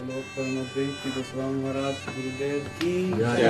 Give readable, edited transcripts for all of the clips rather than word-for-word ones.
लोक परमद्वैती गोस्वामी महाराज गुरुदेव की जय।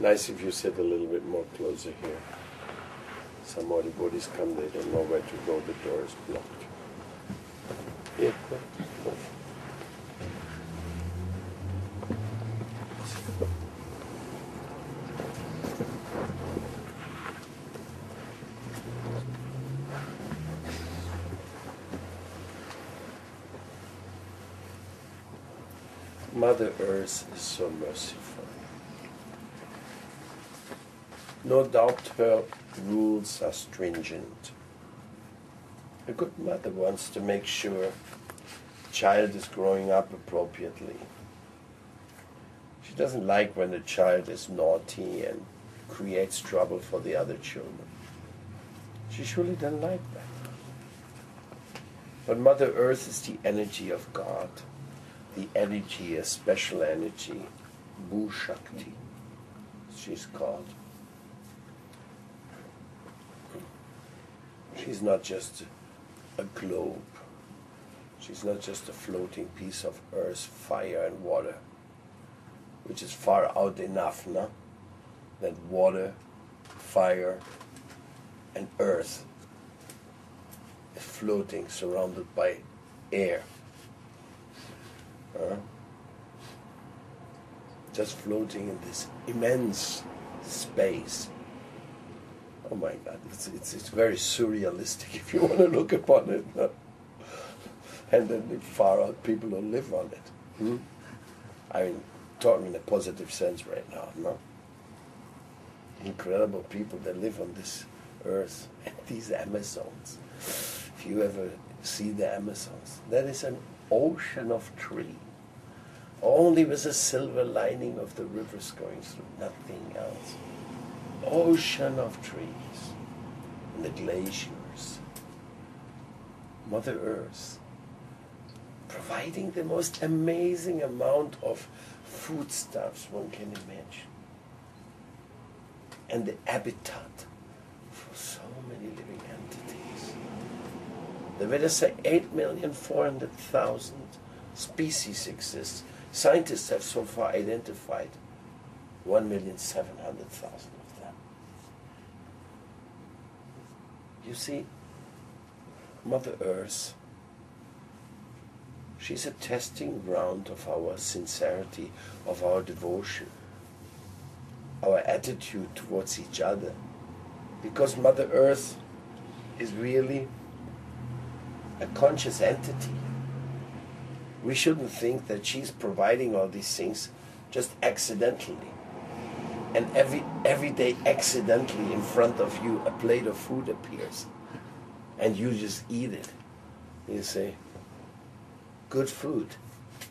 Nice if you sit a little bit more closer here. Some more devotees come, they don't know where to go, the door is blocked. Here, go. Mother Earth is so merciful. No doubt her rules are stringent. A good mother wants to make sure the child is growing up appropriately. She doesn't like when the child is naughty and creates trouble for the other children. She surely doesn't like that. But Mother Earth is the energy of God, the energy, a special energy, Bhu Shakti, she's called. She's not just a globe. She's not just a floating piece of earth, fire and water, which is far out enough, no? That water, fire and earth is floating, surrounded by air. Just floating in this immense space. Oh my God, it's very surrealistic if you want to look upon it. No? And then the far out people who live on it. I mean, talking in a positive sense right now, no? Incredible people that live on this earth. And these Amazons. If you ever see the Amazons, that is an ocean of tree. Only with a silver lining of the rivers going through, nothing else. Ocean of trees, and the glaciers, Mother Earth, providing the most amazing amount of foodstuffs one can imagine, and the habitat for so many living entities. The Vedas say 8,400,000 species exist. Scientists have so far identified 1,700,000 of them. You see, Mother Earth, she's a testing ground of our sincerity, of our devotion, our attitude towards each other. Because Mother Earth is really a conscious entity. We shouldn't think that she's providing all these things just accidentally. And every day accidentally in front of you a plate of food appears and you just eat it. You say, good food,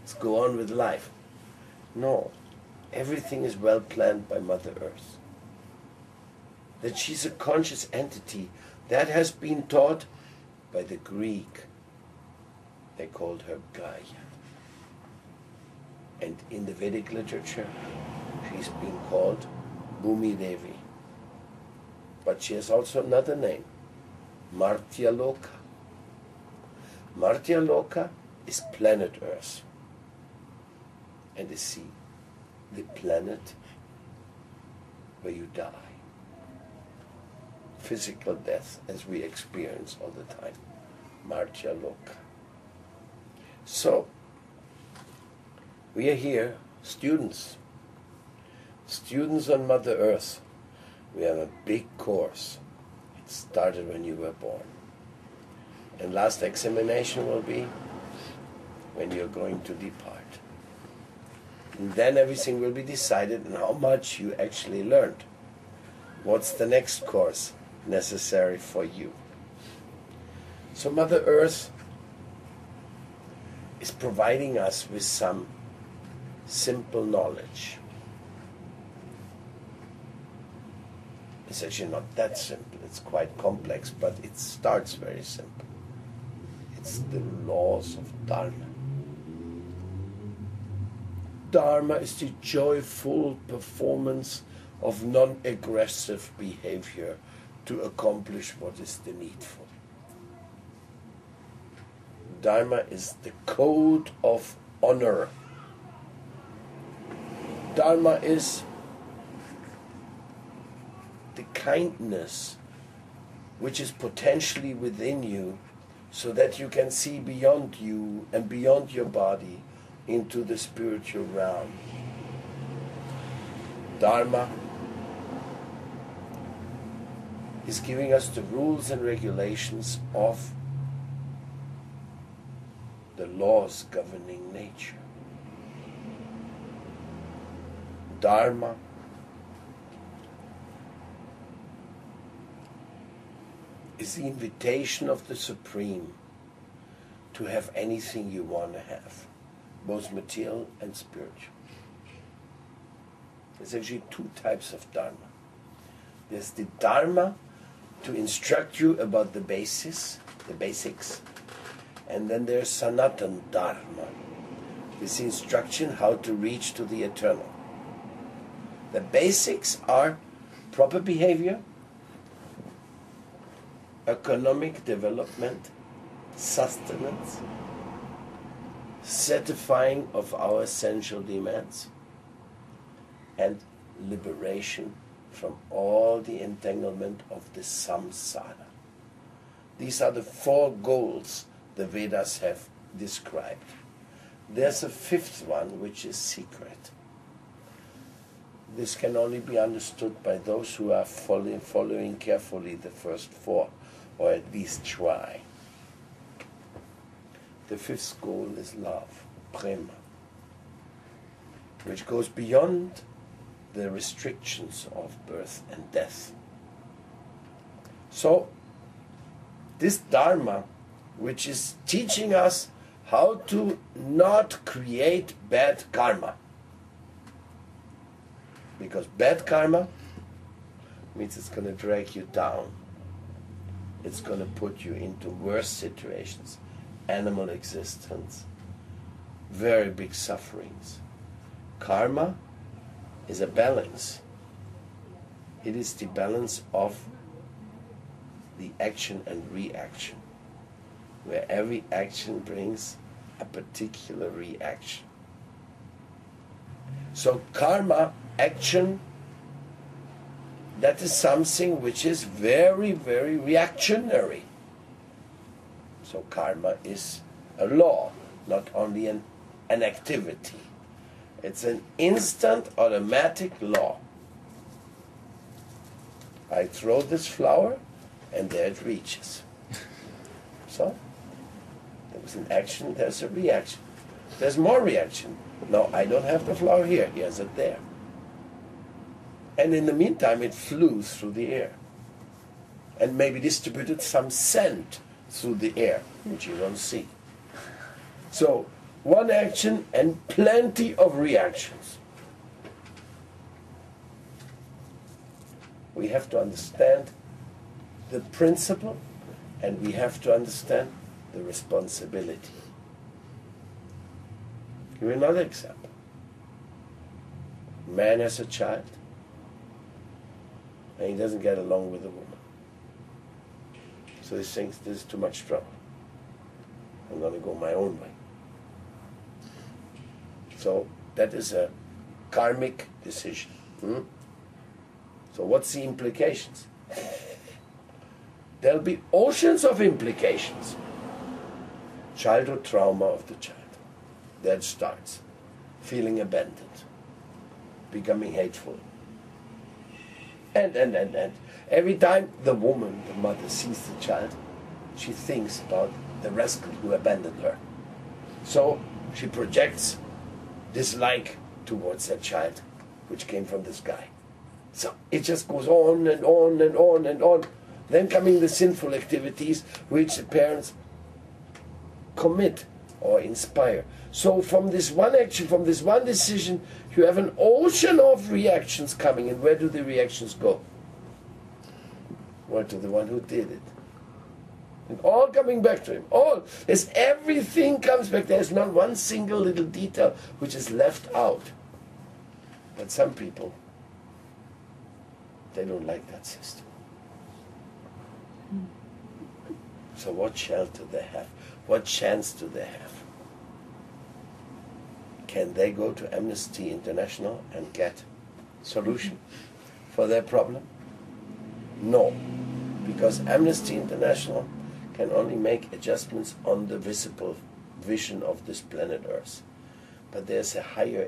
let's go on with life. No, everything is well planned by Mother Earth. That she's a conscious entity, that has been taught by the Greek. They called her Gaia. And in the Vedic literature, she's been called Bhumi Devi. But she has also another name, Martya Loka. Martya Loka is planet Earth. And the sea, the planet where you die. Physical death, as we experience all the time. Martya Loka. So, we are here, students on Mother Earth. We have a big course. It started when you were born. And last examination will be when you're going to depart. And then everything will be decided on how much you actually learned. What's the next course necessary for you? So Mother Earth is providing us with some simple knowledge. It's actually not that simple, it's quite complex, but it starts very simple. It's the laws of Dharma. Dharma is the joyful performance of non-aggressive behavior to accomplish what is the needful. Dharma is the code of honor. Dharma is the kindness which is potentially within you, so that you can see beyond you and beyond your body into the spiritual realm. Dharma is giving us the rules and regulations of the laws governing nature. Dharma is the invitation of the Supreme to have anything you want to have, both material and spiritual. There's actually two types of Dharma. There's the Dharma to instruct you about the basics, and then there's Sanatan Dharma, this instruction how to reach to the eternal. The basics are proper behavior, economic development, sustenance, satisfying of our essential demands, and liberation from all the entanglement of the samsara. These are the four goals the Vedas have described. There's a fifth one which is secret. This can only be understood by those who are following carefully the first four, or at least try. The fifth goal is love, prema, which goes beyond the restrictions of birth and death. So, this Dharma, which is teaching us how to not create bad karma. Because bad karma means it's going to drag you down. It's going to put you into worse situations, animal existence, very big sufferings. Karma is a balance. It is the balance of the action and reaction, where every action brings a particular reaction. So karma, action, that is something which is very, very reactionary. So karma is a law, not only an activity. It's an instant, automatic law. I throw this flower, and there it reaches. So, there was an action, there's a reaction. There's more reaction. No, I don't have the flower here, he has it there. And in the meantime, it flew through the air. And maybe distributed some scent through the air, which you don't see. So, one action and plenty of reactions. We have to understand the principle, and we have to understand the responsibility. Give you another example. Man has a child, and he doesn't get along with the woman. So he thinks this is too much trouble. I'm going to go my own way. So that is a karmic decision. So what's the implications? There'll be oceans of implications. Childhood trauma of the child. That starts. Feeling abandoned. Becoming hateful. And. Every time the woman, the mother, sees the child, she thinks about the rascal who abandoned her. So she projects dislike towards that child, which came from this guy. So it just goes on and on and on and on. Then coming the sinful activities which the parents commit or inspire. So from this one action, from this one decision, you have an ocean of reactions coming. And where do the reactions go? Well, to the one who did it. And all coming back to him. All. As everything comes back. There's not one single little detail which is left out. But some people, they don't like that system. So what shelter they have? What chance do they have? Can they go to Amnesty International and get solution for their problem? No, because Amnesty International can only make adjustments on the visible vision of this planet Earth. But there's a higher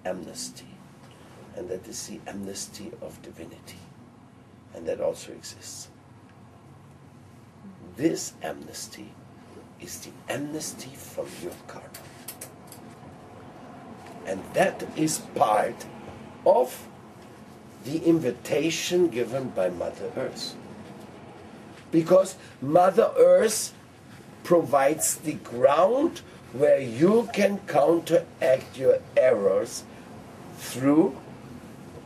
amnesty, and that is the amnesty of divinity, and that also exists. This amnesty is the amnesty from your karma. And that is part of the invitation given by Mother Earth. Because Mother Earth provides the ground where you can counteract your errors through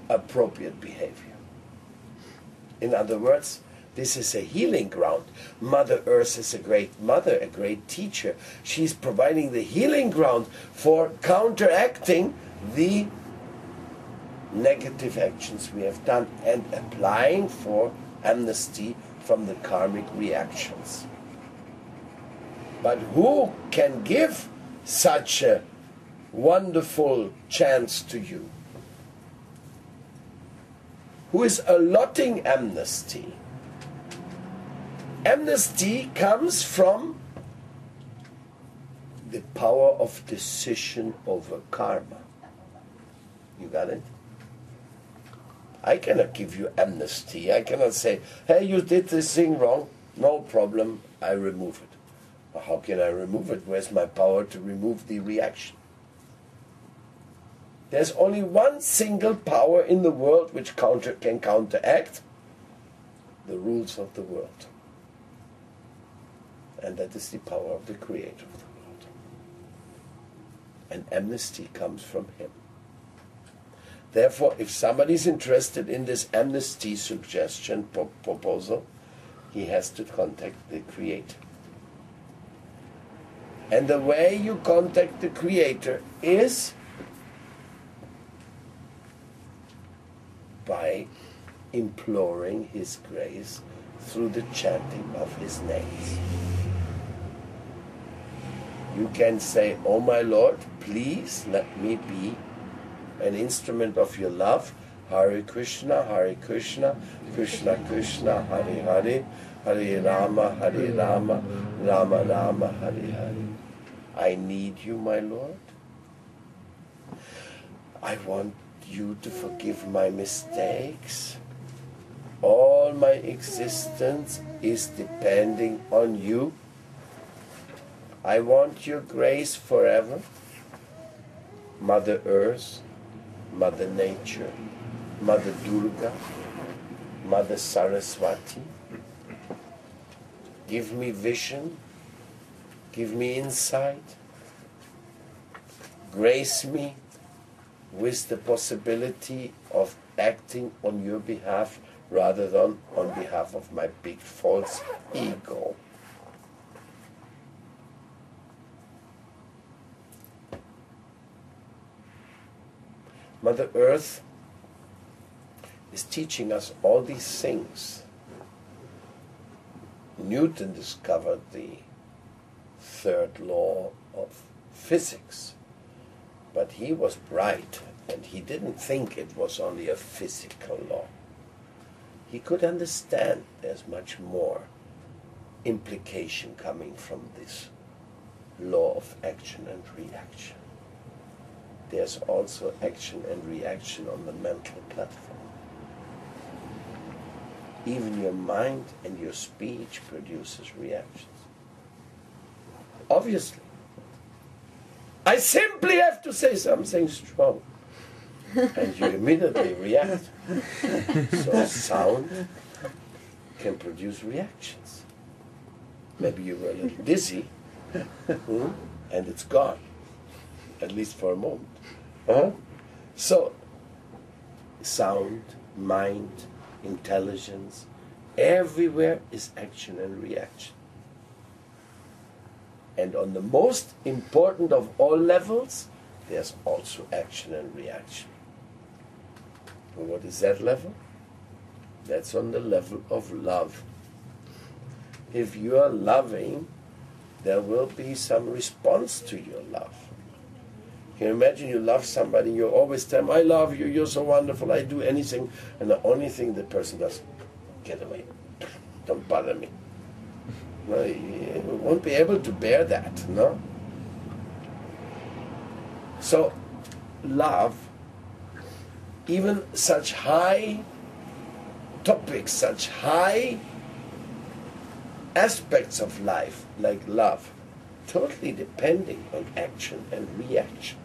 appropriate behavior. In other words, this is a healing ground. Mother Earth is a great mother, a great teacher. She's providing the healing ground for counteracting the negative actions we have done and applying for amnesty from the karmic reactions. But who can give such a wonderful chance to you? Who is allotting amnesty? Amnesty comes from the power of decision over karma. You got it? I cannot give you amnesty. I cannot say, hey, you did this thing wrong. No problem, I remove it. Well, how can I remove it? Where's my power to remove the reaction? There's only one single power in the world which can counteract the rules of the world. And that is the power of the Creator of the world. And amnesty comes from Him. Therefore, if somebody is interested in this amnesty suggestion proposal, he has to contact the Creator. And the way you contact the Creator is by imploring His grace through the chanting of His names. You can say, oh my Lord, please let me be an instrument of your love. Hare Krishna, Krishna Krishna, Hare Hare, Hare Rama, Rama Rama, Hare Hare. I need you, my Lord. I want you to forgive my mistakes. All my existence is depending on you. I want your grace forever. Mother Earth, Mother Nature, Mother Durga, Mother Saraswati, give me vision, give me insight, grace me with the possibility of acting on your behalf rather than on behalf of my big false ego. Mother Earth is teaching us all these things. Newton discovered the third law of physics, but he was bright and he didn't think it was only a physical law. He could understand there's much more implication coming from this law of action and reaction. There's also action and reaction on the mental platform. Even your mind and your speech produces reactions. Obviously. I simply have to say something strong. And you immediately react. So sound can produce reactions. Maybe you were a little dizzy, and it's gone, at least for a moment. So, sound, mind, intelligence, everywhere is action and reaction. And on the most important of all levels, there's also action and reaction. And what is that level? That's on the level of love. If you are loving, there will be some response to your love. Can you imagine you love somebody, you always tell them, I love you, you're so wonderful, I do anything, and the only thing the person does, get away, don't bother me. No, you won't be able to bear that, no? So, love, even such high topics, such high aspects of life, like love, totally depending on action and reaction.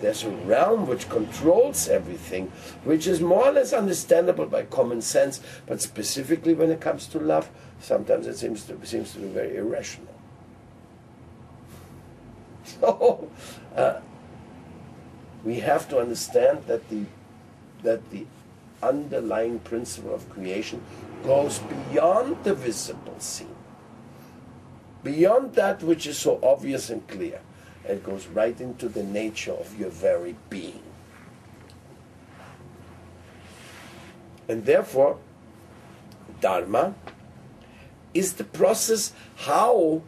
There's a realm which controls everything, which is more or less understandable by common sense, but specifically when it comes to love, sometimes it seems to be very irrational. So, we have to understand that the underlying principle of creation goes beyond the visible scene, beyond that which is so obvious and clear. It goes right into the nature of your very being. And therefore, Dharma is the process how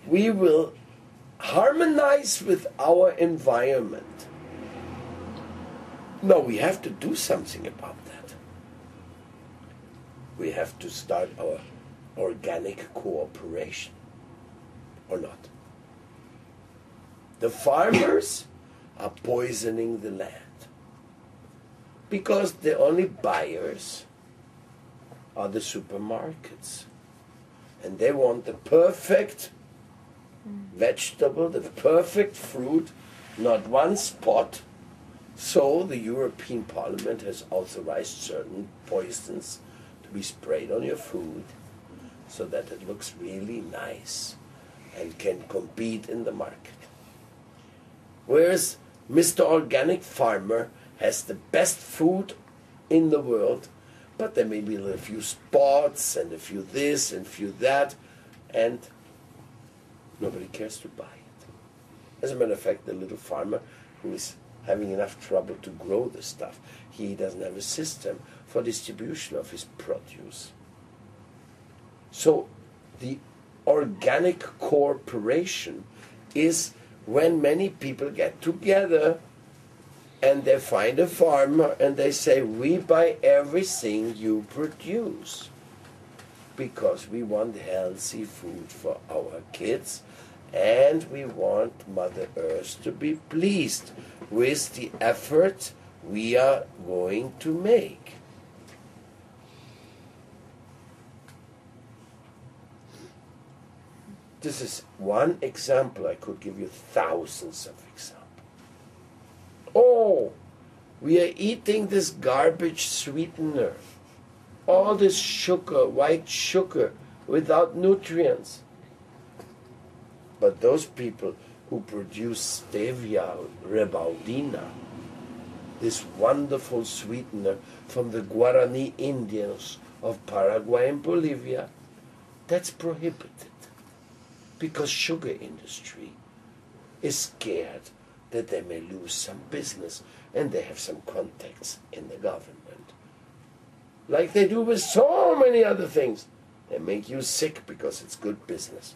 we will harmonize with our environment. No, we have to do something about that. We have to start our organic cooperation, or not. The farmers are poisoning the land because the only buyers are the supermarkets, and they want the perfect vegetable, the perfect fruit, not one spot. So the European Parliament has authorized certain poisons to be sprayed on your food so that it looks really nice and can compete in the market. Whereas Mr. Organic Farmer has the best food in the world, but there may be a few spots and a few this and a few that, and nobody cares to buy it. As a matter of fact, the little farmer who is having enough trouble to grow the stuff, he doesn't have a system for distribution of his produce. So the organic cooperation is when many people get together and they find a farmer and they say, we buy everything you produce because we want healthy food for our kids and we want Mother Earth to be pleased with the effort we are going to make. This is one example. I could give you thousands of examples. Oh, we are eating this garbage sweetener. All this sugar, white sugar, without nutrients. But those people who produce stevia rebaldina, this wonderful sweetener from the Guarani Indians of Paraguay and Bolivia, that's prohibited. Because sugar industry is scared that they may lose some business and they have some contacts in the government. Like they do with so many other things. They make you sick because it's good business.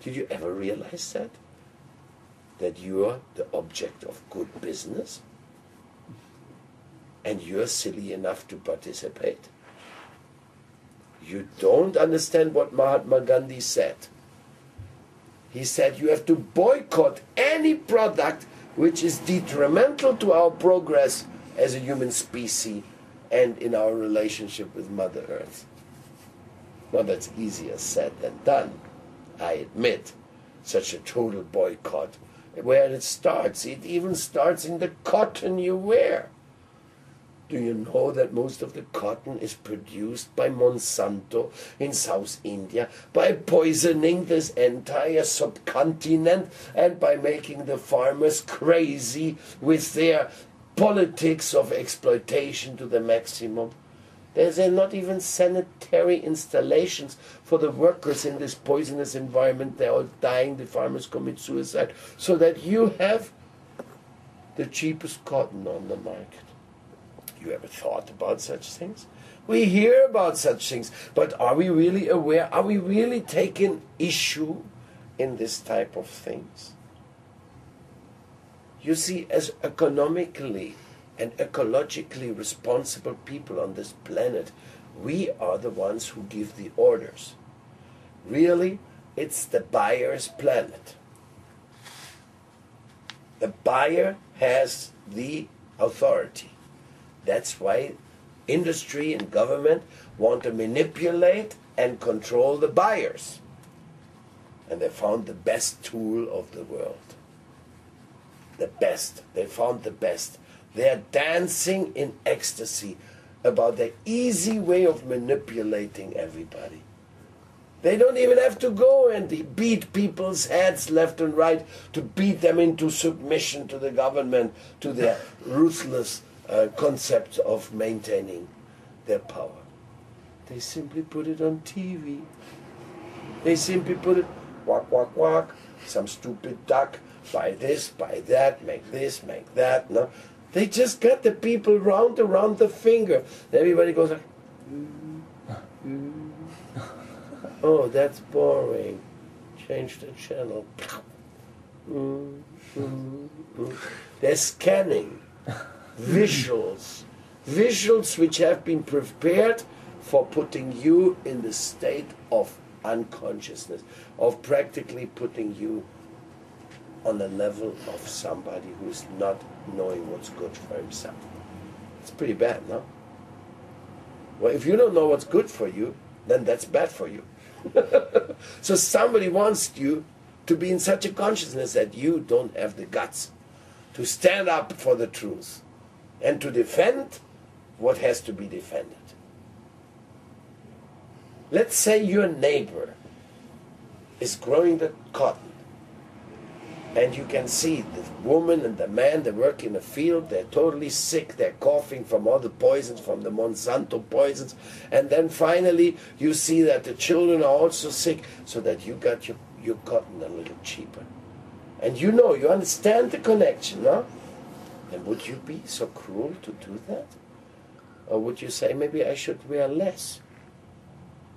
Did you ever realize that? That you're the object of good business? And you're silly enough to participate? You don't understand what Mahatma Gandhi said. He said you have to boycott any product which is detrimental to our progress as a human species and in our relationship with Mother Earth. Now that's easier said than done, I admit. Such a total boycott. Where it starts, it even starts in the cotton you wear. Do you know that most of the cotton is produced by Monsanto in South India, by poisoning this entire subcontinent and by making the farmers crazy with their politics of exploitation to the maximum? There's not even sanitary installations for the workers in this poisonous environment. They're all dying, the farmers commit suicide, so that you have the cheapest cotton on the market. You ever thought about such things? We hear about such things, but are we really aware? Are we really taking issue in this type of things? You see, as economically and ecologically responsible people on this planet, we are the ones who give the orders. Really, it's the buyer's planet. The buyer has the authority. That's why industry and government want to manipulate and control the buyers. And they found the best tool of the world. The best. They found the best. They're dancing in ecstasy about the easy way of manipulating everybody. They don't even have to go and beat people's heads left and right to beat them into submission to the government, to their ruthless concept of maintaining their power. They simply put it on TV. They simply put it, quack, quack, quack, some stupid duck, buy this, buy that, make this, make that. No, they just got the people round around the finger. Everybody goes like, oh, that's boring. Change the channel. They're scanning visuals which have been prepared for putting you in the state of unconsciousness, of practically putting you on the level of somebody who's not knowing what's good for himself. It's pretty bad, no? Well, if you don't know what's good for you, then that's bad for you. So somebody wants you to be in such a consciousness that you don't have the guts to stand up for the truth and to defend what has to be defended. Let's say your neighbor is growing the cotton, and you can see the woman and the man, they work in a field, they're totally sick, they're coughing from all the poisons, from the Monsanto poisons, and then finally you see that the children are also sick, so that you got your cotton a little cheaper. And you know, you understand the connection, no? And would you be so cruel to do that? Or would you say, maybe I should wear less?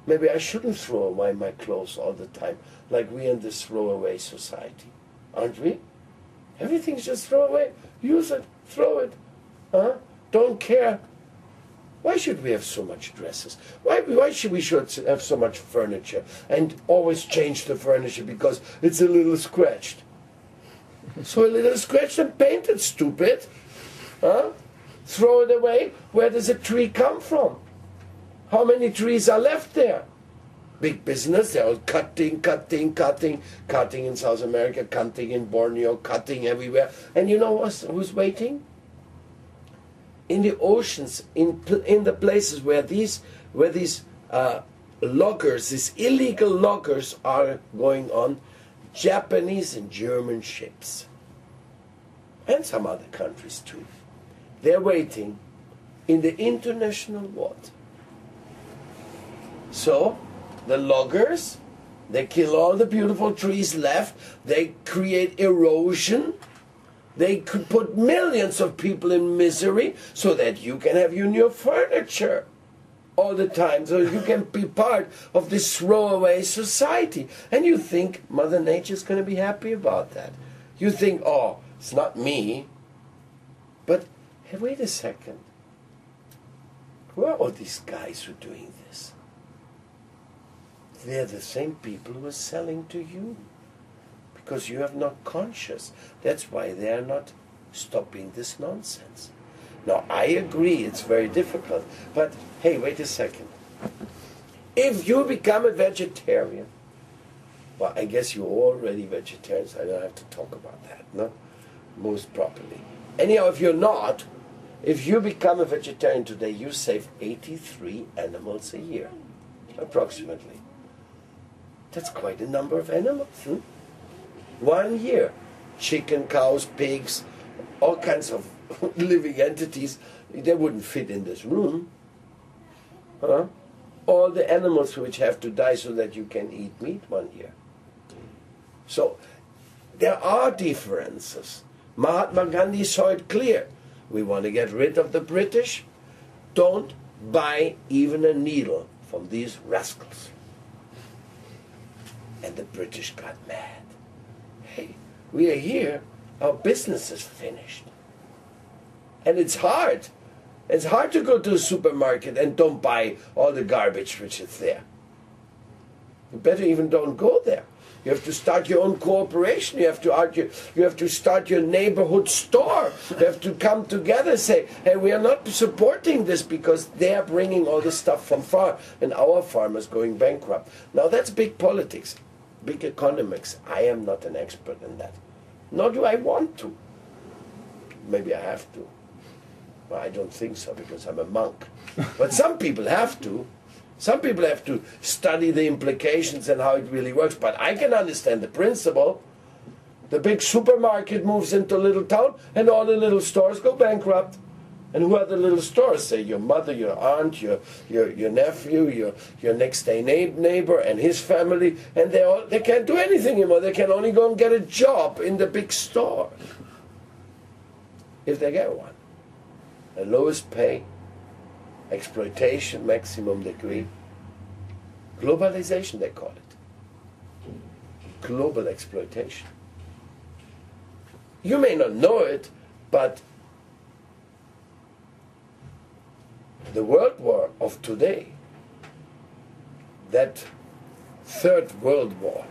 Maybe I shouldn't throw away my clothes all the time, like we in this throwaway society. Aren't we? Everything's just throw away. Use it, throw it. Huh? Don't care. Why should we have so much dresses? Why should we have so much furniture and always change the furniture because it's a little scratched? So a little scratched and painted, stupid. Huh? Throw it away. Where does a tree come from? How many trees are left there? Big business, they're all cutting in South America, cutting in Borneo, cutting everywhere. And you know who's waiting? In the oceans, in the places where these loggers, these illegal loggers are going on, Japanese and German ships, and some other countries too. They're waiting in the international water. So, the loggers, they kill all the beautiful trees left, they create erosion, they could put millions of people in misery so that you can have your furniture all the time, so you can be part of this throwaway society. And you think Mother Nature's going to be happy about that. You think, oh, it's not me. But, hey, wait a second. Who are all these guys who are doing this? They're the same people who are selling to you. Because you have not conscious. That's why they are not stopping this nonsense. Now, I agree, it's very difficult. But, hey, wait a second. If you become a vegetarian, well, I guess you're already vegetarians. I don't have to talk about that, no? Most properly. Anyhow, if you're not, If you become a vegetarian today, you save 83 animals a year, approximately. That's quite a number of animals. 1 year. Chicken, cows, pigs, all kinds of living entities, they wouldn't fit in this room. Huh? All the animals which have to die so that you can eat meat 1 year. So there are differences. Mahatma Gandhi saw it clear. We want to get rid of the British. Don't buy even a needle from these rascals. And the British got mad. Hey, we are here, our business is finished. And it's hard. It's hard to go to a supermarket and don't buy all the garbage which is there. You better even don't go there. You have to start your own cooperation. You have to start your neighborhood store. You have to come together and say, hey, we are not supporting this because they are bringing all the stuff from far and our farmers going bankrupt. Now that's big politics, big economics. I am not an expert in that. Nor do I want to. Maybe I have to. Well, I don't think so because I'm a monk. But some people have to. Some people have to study the implications and how it really works. But I can understand the principle. The big supermarket moves into a little town and all the little stores go bankrupt. And who are the little stores? Say your mother, your aunt, your nephew, your next day neighbor and his family. And they can't do anything anymore. They can only go and get a job in the big store. If they get one. The lowest pay, exploitation, maximum degree. Globalization, they call it. Global exploitation. You may not know it, but the world war of today, that third world war,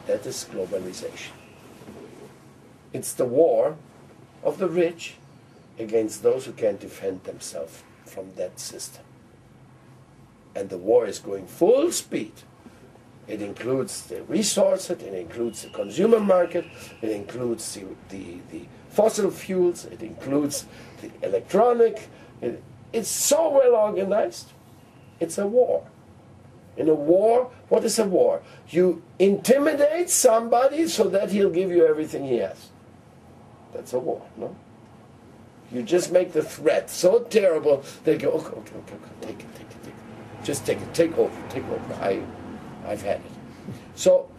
that is globalization. It's the war of the rich against those who can't defend themselves from that system. And the war is going full speed. It includes the resources, it includes the consumer market, it includes the fossil fuels, it includes the electronic. It's so well organized. It's a war. In a war, what is a war? You intimidate somebody so that he'll give you everything he has. That's a war, no? You just make the threat so terrible, they go, okay, take it. Just take it, take over. I've had it. So,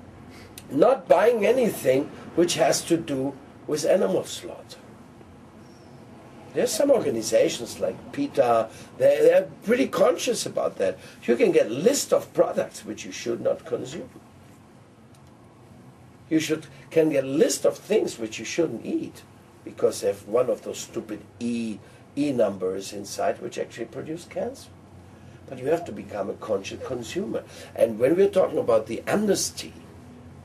not buying anything which has to do with animal slaughter. There's some organizations like PETA, they're pretty conscious about that. You can get a list of products which you should not consume. You can get a list of things which you shouldn't eat because they have one of those stupid E numbers inside which actually produce cancer. But you have to become a conscious consumer. And when we're talking about the amnesty,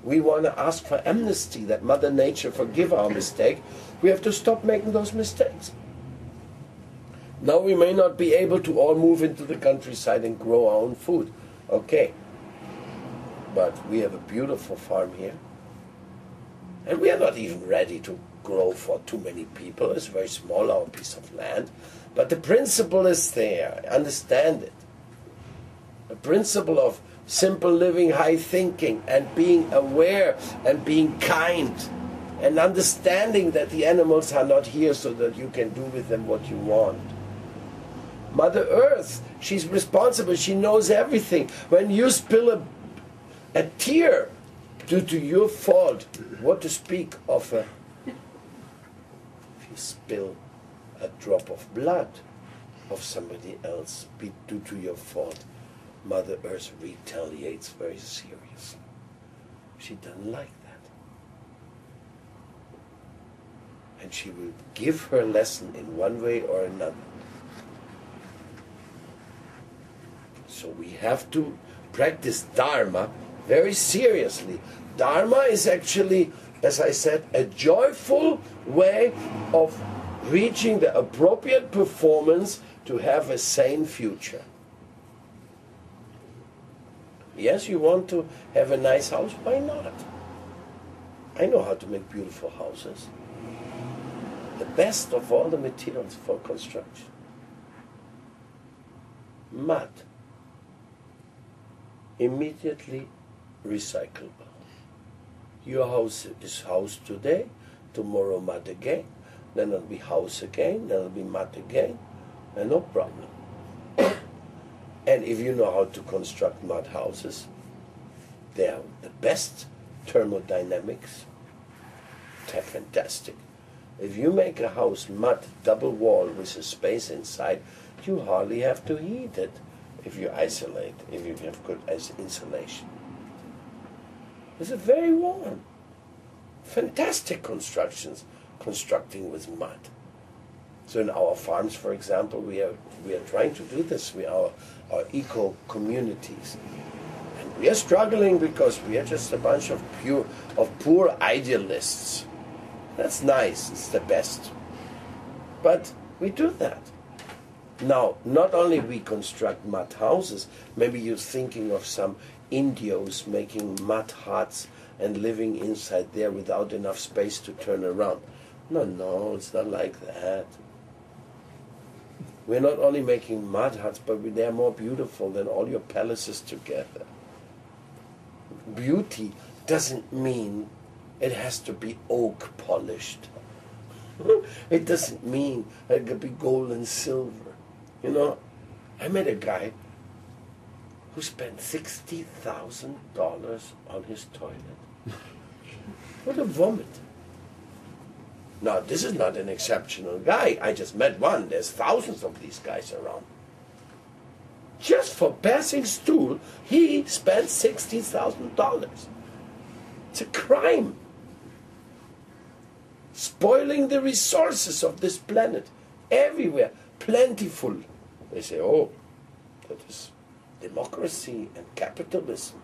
we want to ask for amnesty, that Mother Nature forgive our mistake. We have to stop making those mistakes. Now we may not be able to all move into the countryside and grow our own food. Okay. But we have a beautiful farm here. And we are not even ready to grow for too many people. It's very small, our piece of land. But the principle is there. Understand it. The principle of simple living, high thinking, and being aware and being kind and understanding that the animals are not here so that you can do with them what you want. Mother Earth, she's responsible, she knows everything. When you spill a tear due to your fault, what to speak of if you spill a drop of blood of somebody else due to your fault, Mother Earth retaliates very seriously. She doesn't like that. And she will give her lesson in one way or another. So we have to practice Dharma very seriously. Dharma is actually, as I said, a joyful way of reaching the appropriate performance to have a sane future. Yes, you want to have a nice house? Why not? I know how to make beautiful houses. the best of all the materials for construction. Mud. Immediately recyclable. Your house is house today, tomorrow mud again, then it'll be house again, then it'll be mud again, and no problem. And if you know how to construct mud houses, they are the best thermodynamics. They're fantastic. If you make a house mud, double wall with a space inside, you hardly have to heat it if you isolate, if you have good insulation. It's very warm. Fantastic constructions, constructing with mud. So in our farms, for example, we are trying to do this with our eco communities. And we are struggling because we are just a bunch of poor idealists. That's nice, it's the best. But we do that. Now, not only we construct mud houses, maybe you're thinking of some Indios making mud huts and living inside there without enough space to turn around. No, it's not like that. We're not only making mud huts, but they're more beautiful than all your palaces together. Beauty doesn't mean it has to be oak polished. It doesn't mean it could be gold and silver. You know, I met a guy who spent $60,000 on his toilet. What a vomit. Now, this is not an exceptional guy. I just met one. There's thousands of these guys around. Just for passing stool, he spent $60,000. It's a crime. Spoiling the resources of this planet. Everywhere. Plentiful. They say, oh, that is democracy and capitalism.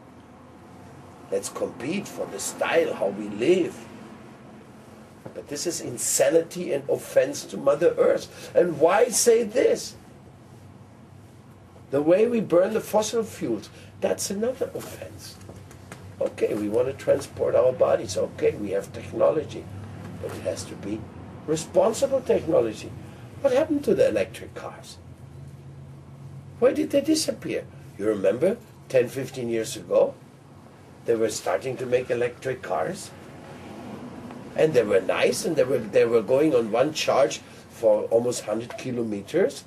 Let's compete for the style, how we live. But this is insanity and offense to Mother Earth. And why say this? The way we burn the fossil fuels, that's another offense. Okay, we want to transport our bodies. Okay, we have technology. But it has to be responsible technology. What happened to the electric cars? Why did they disappear? You remember 10, 15 years ago? They were starting to make electric cars. And they were nice, and they were going on one charge for almost 100 kilometers.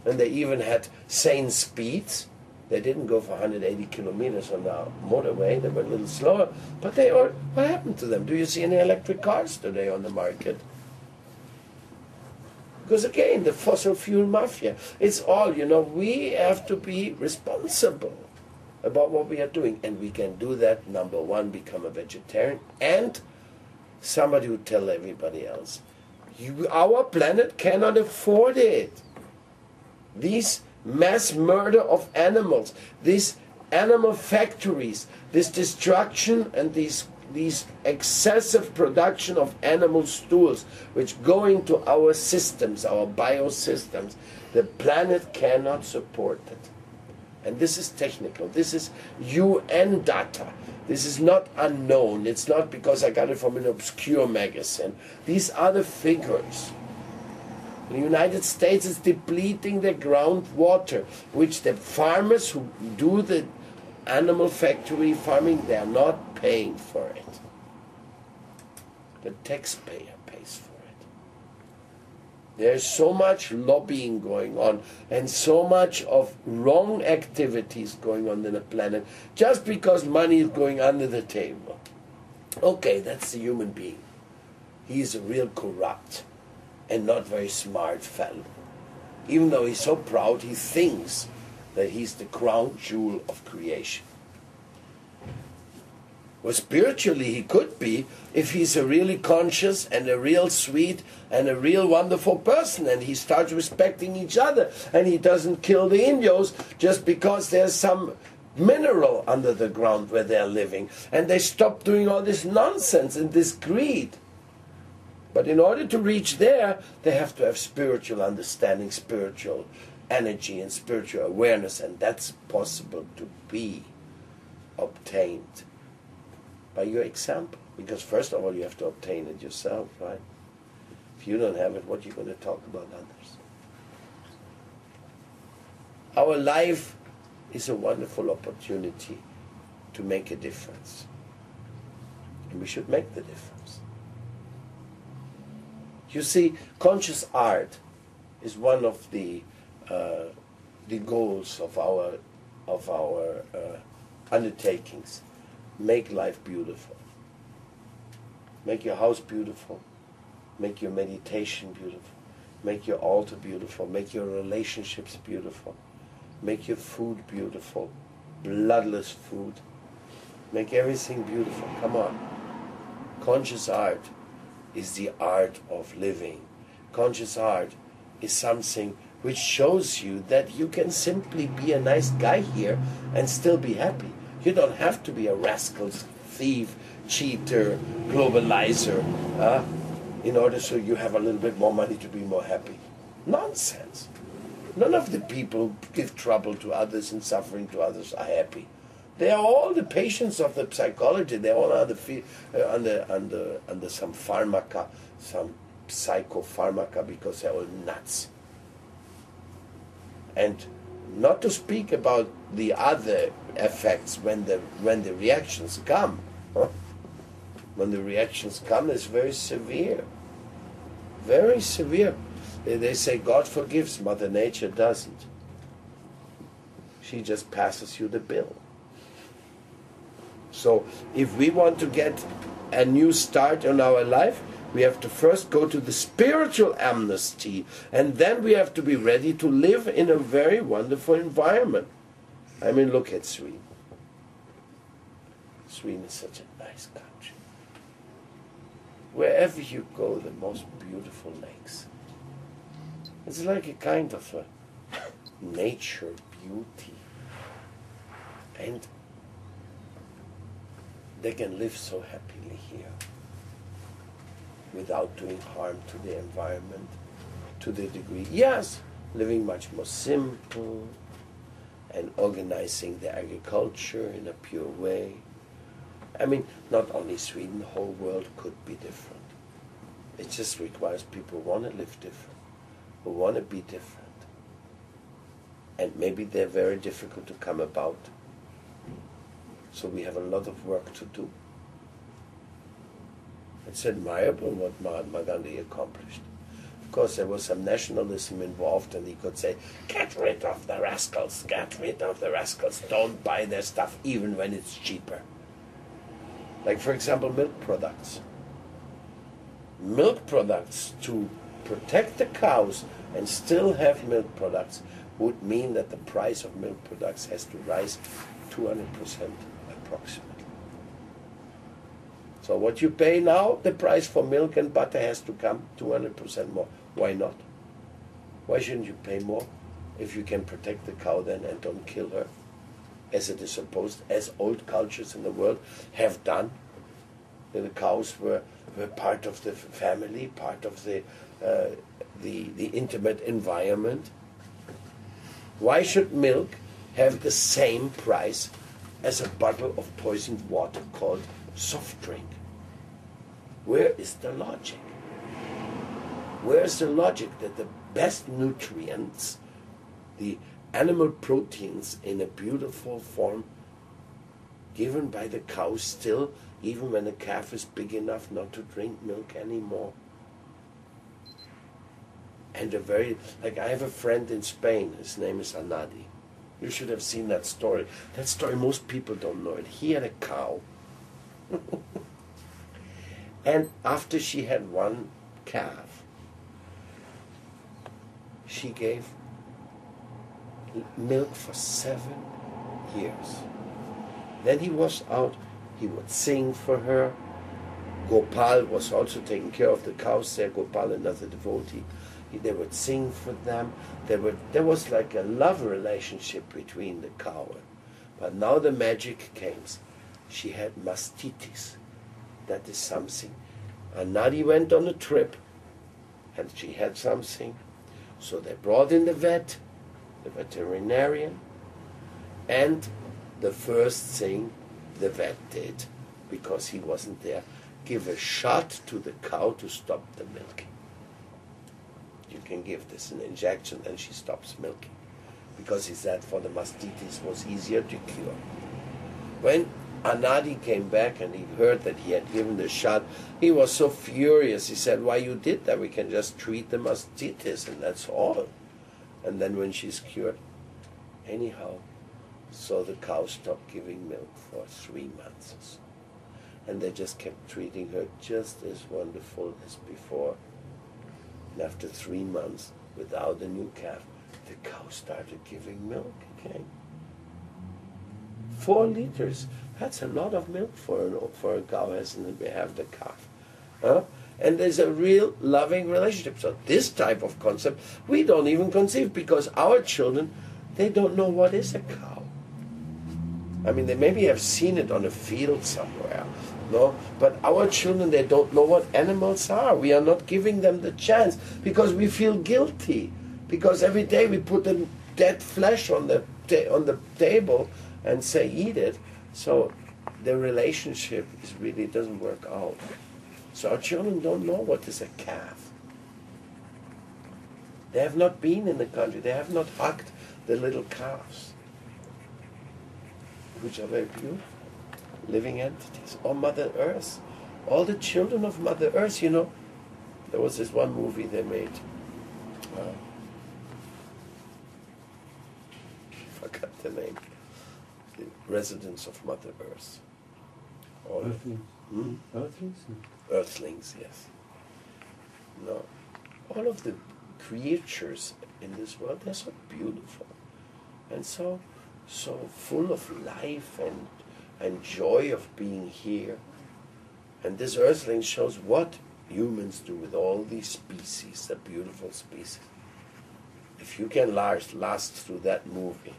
And they even had sane speeds. They didn't go for 180 kilometers on the motorway. They were a little slower. But what happened to them? Do you see any electric cars today on the market? Because again, the fossil fuel mafia, it's all, we have to be responsible about what we are doing. And we can do that, number one, become a vegetarian, and somebody who tell everybody else, our planet cannot afford it. These mass murder of animals, these animal factories, this destruction and these excessive production of animal stools which go into our systems, our biosystems, the planet cannot support it. And this is technical. This is UN data. This is not unknown. It's not because I got it from an obscure magazine. These are the figures. The United States is depleting the groundwater, which the farmers who do the animal factory farming, they are not paying for it. The taxpayer pays for it. There's so much lobbying going on and so much of wrong activities going on in the planet just because money is going under the table. Okay, that's the human being. He's a real corrupt and not very smart fellow. Even though he's so proud, he thinks that he's the crown jewel of creation. Well, spiritually he could be if he's a really conscious and a real sweet and a real wonderful person, and he starts respecting each other, and he doesn't kill the Indios just because there's some mineral under the ground where they're living, and they stop doing all this nonsense and this greed. But in order to reach there, they have to have spiritual understanding, spiritual energy and spiritual awareness, and that's possible to be obtained by your example. Because first of all, you have to obtain it yourself, right? If you don't have it, what are you going to talk about others? Our life is a wonderful opportunity to make a difference. And we should make the difference. You see, conscious art is one of the goals of our undertakings. Make life beautiful. Make your house beautiful. Make your meditation beautiful. Make your altar beautiful. Make your relationships beautiful. Make your food beautiful. Bloodless food. Make everything beautiful. Come on. Conscious art is the art of living. Conscious art is something which shows you that you can simply be a nice guy here and still be happy. You don't have to be a rascal, thief, cheater, globalizer, in order so you have a little bit more money to be more happy. Nonsense. None of the people who give trouble to others and suffering to others are happy. They are all the patients of the psychology. They're all under some pharmaca, some psychopharmaca, because they're all nuts. And not to speak about the other effects when the reactions come. When the reactions come, it's very severe. Very severe. They say God forgives, Mother Nature doesn't. She just passes you the bill. So if we want to get a new start in our life, we have to first go to the spiritual amnesty, and then we have to be ready to live in a very wonderful environment. I mean, look at Sweden. Sweden is such a nice country. Wherever you go, the most beautiful lakes. It's like a kind of a nature beauty. And they can live so happily here without doing harm to the environment to the degree, yes, living much more simple and organizing the agriculture in a pure way. I mean, not only Sweden, the whole world could be different. It just requires people who want to live different, who want to be different. And maybe they're very difficult to come about. So we have a lot of work to do. It's admirable what Mahatma Gandhi accomplished. Of course, there was some nationalism involved, and he could say, get rid of the rascals, get rid of the rascals, don't buy their stuff even when it's cheaper. Like, for example, milk products. Milk products, to protect the cows and still have milk products, would mean that the price of milk products has to rise 200% approximately. So what you pay now, the price for milk and butter has to come 200% more. Why not? Why shouldn't you pay more if you can protect the cow then and don't kill her, as it is supposed, as old cultures in the world have done? The cows were part of the family, part of the intimate environment. Why should milk have the same price as a bottle of poisoned water called soft drink? Where is the logic? Where is the logic that the best nutrients, the animal proteins in a beautiful form, given by the cow still, even when the calf is big enough not to drink milk anymore? And I have a friend in Spain, his name is Anadi. You should have seen that story. That story, most people don't know it. He had a cow. And after she had one calf, she gave milk for 7 years. Then he was out, he would sing for her. Gopal was also taking care of the cows there, Gopal, another devotee. They would sing for them. There was like a love relationship between the cow. But now the magic came. She had mastitis. That is something. And Nadi went on a trip, and she had something. So they brought in the veterinarian, and the first thing the vet did, because he wasn't there, give a shot to the cow to stop the milking. you can give this an injection and she stops milking. Because he said for the mastitis was easier to cure. When Anadi came back and he heard that he had given the shot, he was so furious. He said, why you did that? We can just treat the mastitis and that's all. And then when she's cured, anyhow, so the cow stopped giving milk for 3 months. And they just kept treating her just as wonderful as before. And after 3 months, without a new calf, the cow started giving milk again. 4 liters. That's a lot of milk for a cow hasn't have the calf. Huh? And there's a real loving relationship. So this type of concept we don't even conceive because our children, they don't know what is a cow. I mean, they maybe have seen it on a field somewhere, no? But our children, they don't know what animals are. We are not giving them the chance because we feel guilty. Because every day we put the dead flesh on the table and say, eat it. So the relationship really doesn't work out. So our children don't know what is a calf. They have not been in the country. They have not hugged the little calves, which are very beautiful, living entities. Or Mother Earth. All the children of Mother Earth, you know. There was this one movie they made. Forgot the name. The Residents of Mother Earth. All Earthlings. Earthlings? Earthlings, yes. No. All of the creatures in this world, they're so beautiful. And so full of life and joy of being here. And this earthling shows what humans do with all these species, the beautiful species. If you can last through that movie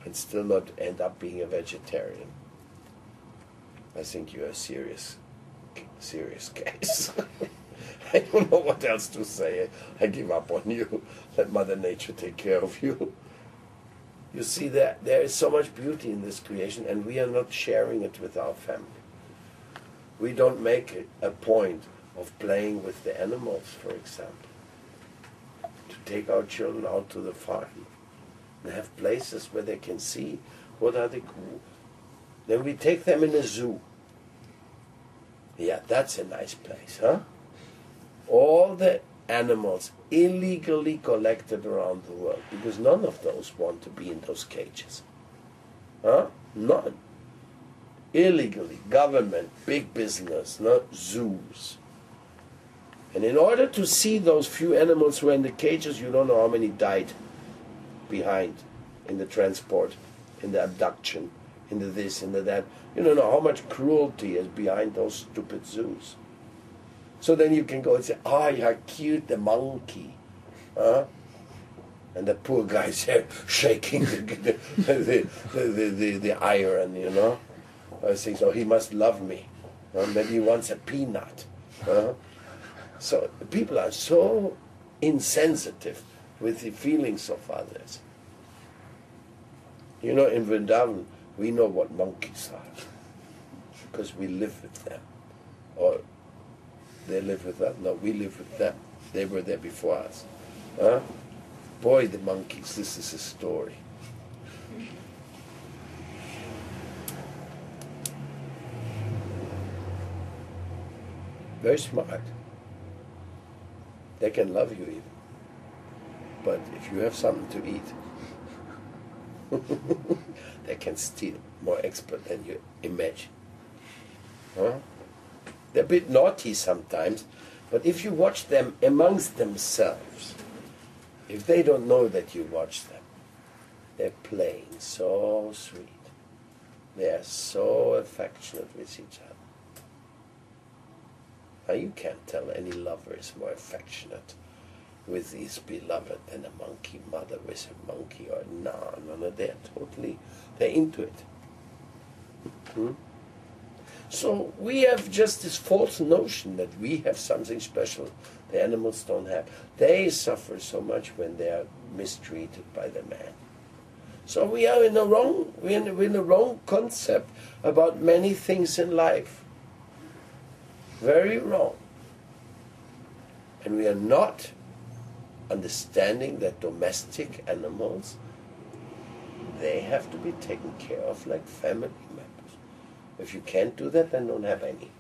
and still not end up being a vegetarian, I think you're a serious case. I don't know what else to say. I give up on you. Let Mother Nature take care of you. You see that there is so much beauty in this creation and we are not sharing it with our family. We don't make it a point of playing with the animals, for example. To take our children out to the farm and have places where they can see what are the cool. Then we take them in a zoo. Yeah, that's a nice place, huh? All the animals illegally collected around the world, because none of those want to be in those cages. Huh? None. Illegally, government, big business, not zoos. And in order to see those few animals who are in the cages, you don't know how many died behind in the transport, in the abduction, in the this, in the that. You don't know how much cruelty is behind those stupid zoos. So then you can go and say, oh, you're cute, the monkey. Huh? And the poor guy's there shaking the iron, you know. I think, so he must love me. Maybe he wants a peanut. So people are so insensitive with the feelings of others. You know, in Vrindavan, we know what monkeys are because we live with them. Or they live with us. No, we live with them. They were there before us. Boy, the monkeys, this is a story. Very smart. They can love you even. But if you have something to eat, they can steal, more expert than you imagine. They're a bit naughty sometimes, but if you watch them amongst themselves, if they don't know that you watch them, they're playing so sweet. They are so affectionate with each other. Now you can't tell any lover is more affectionate with his beloved than a monkey mother with a monkey, or no, they're into it. So we have just this false notion that we have something special the animals don't have. They suffer so much when they are mistreated by the man. So we are in the wrong concept about many things in life. Very wrong. And we are not understanding that domestic animals, they have to be taken care of like family members. If you can't do that, then don't have any.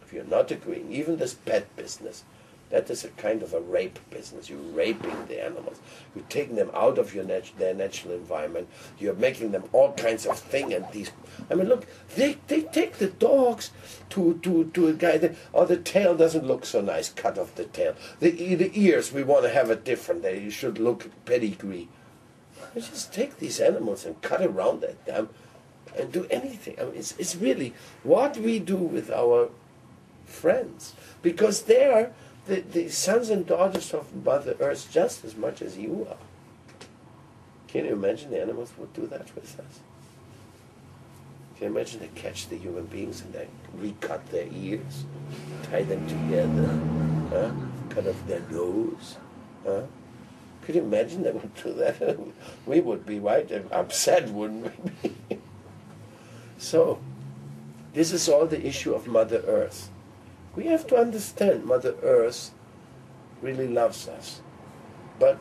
If you're not agreeing, even this pet business, that is a kind of a rape business. You're raping the animals. You're taking them out of their natural environment. You're making them all kinds of things. And these, I mean, look, they take the dogs to a guy. The tail doesn't look so nice. Cut off the tail. The ears, we want to have it different. They should look pedigree. You just take these animals and cut around at them and do anything. I mean, it's really what we do with our friends, because they are the sons and daughters of Mother Earth just as much as you are. Can you imagine the animals would do that with us? Can you imagine they catch the human beings and they recut their ears, tie them together, cut off their nose? Could you imagine they would do that? We would be upset, wouldn't we be? So, this is all the issue of Mother Earth. We have to understand Mother Earth really loves us. But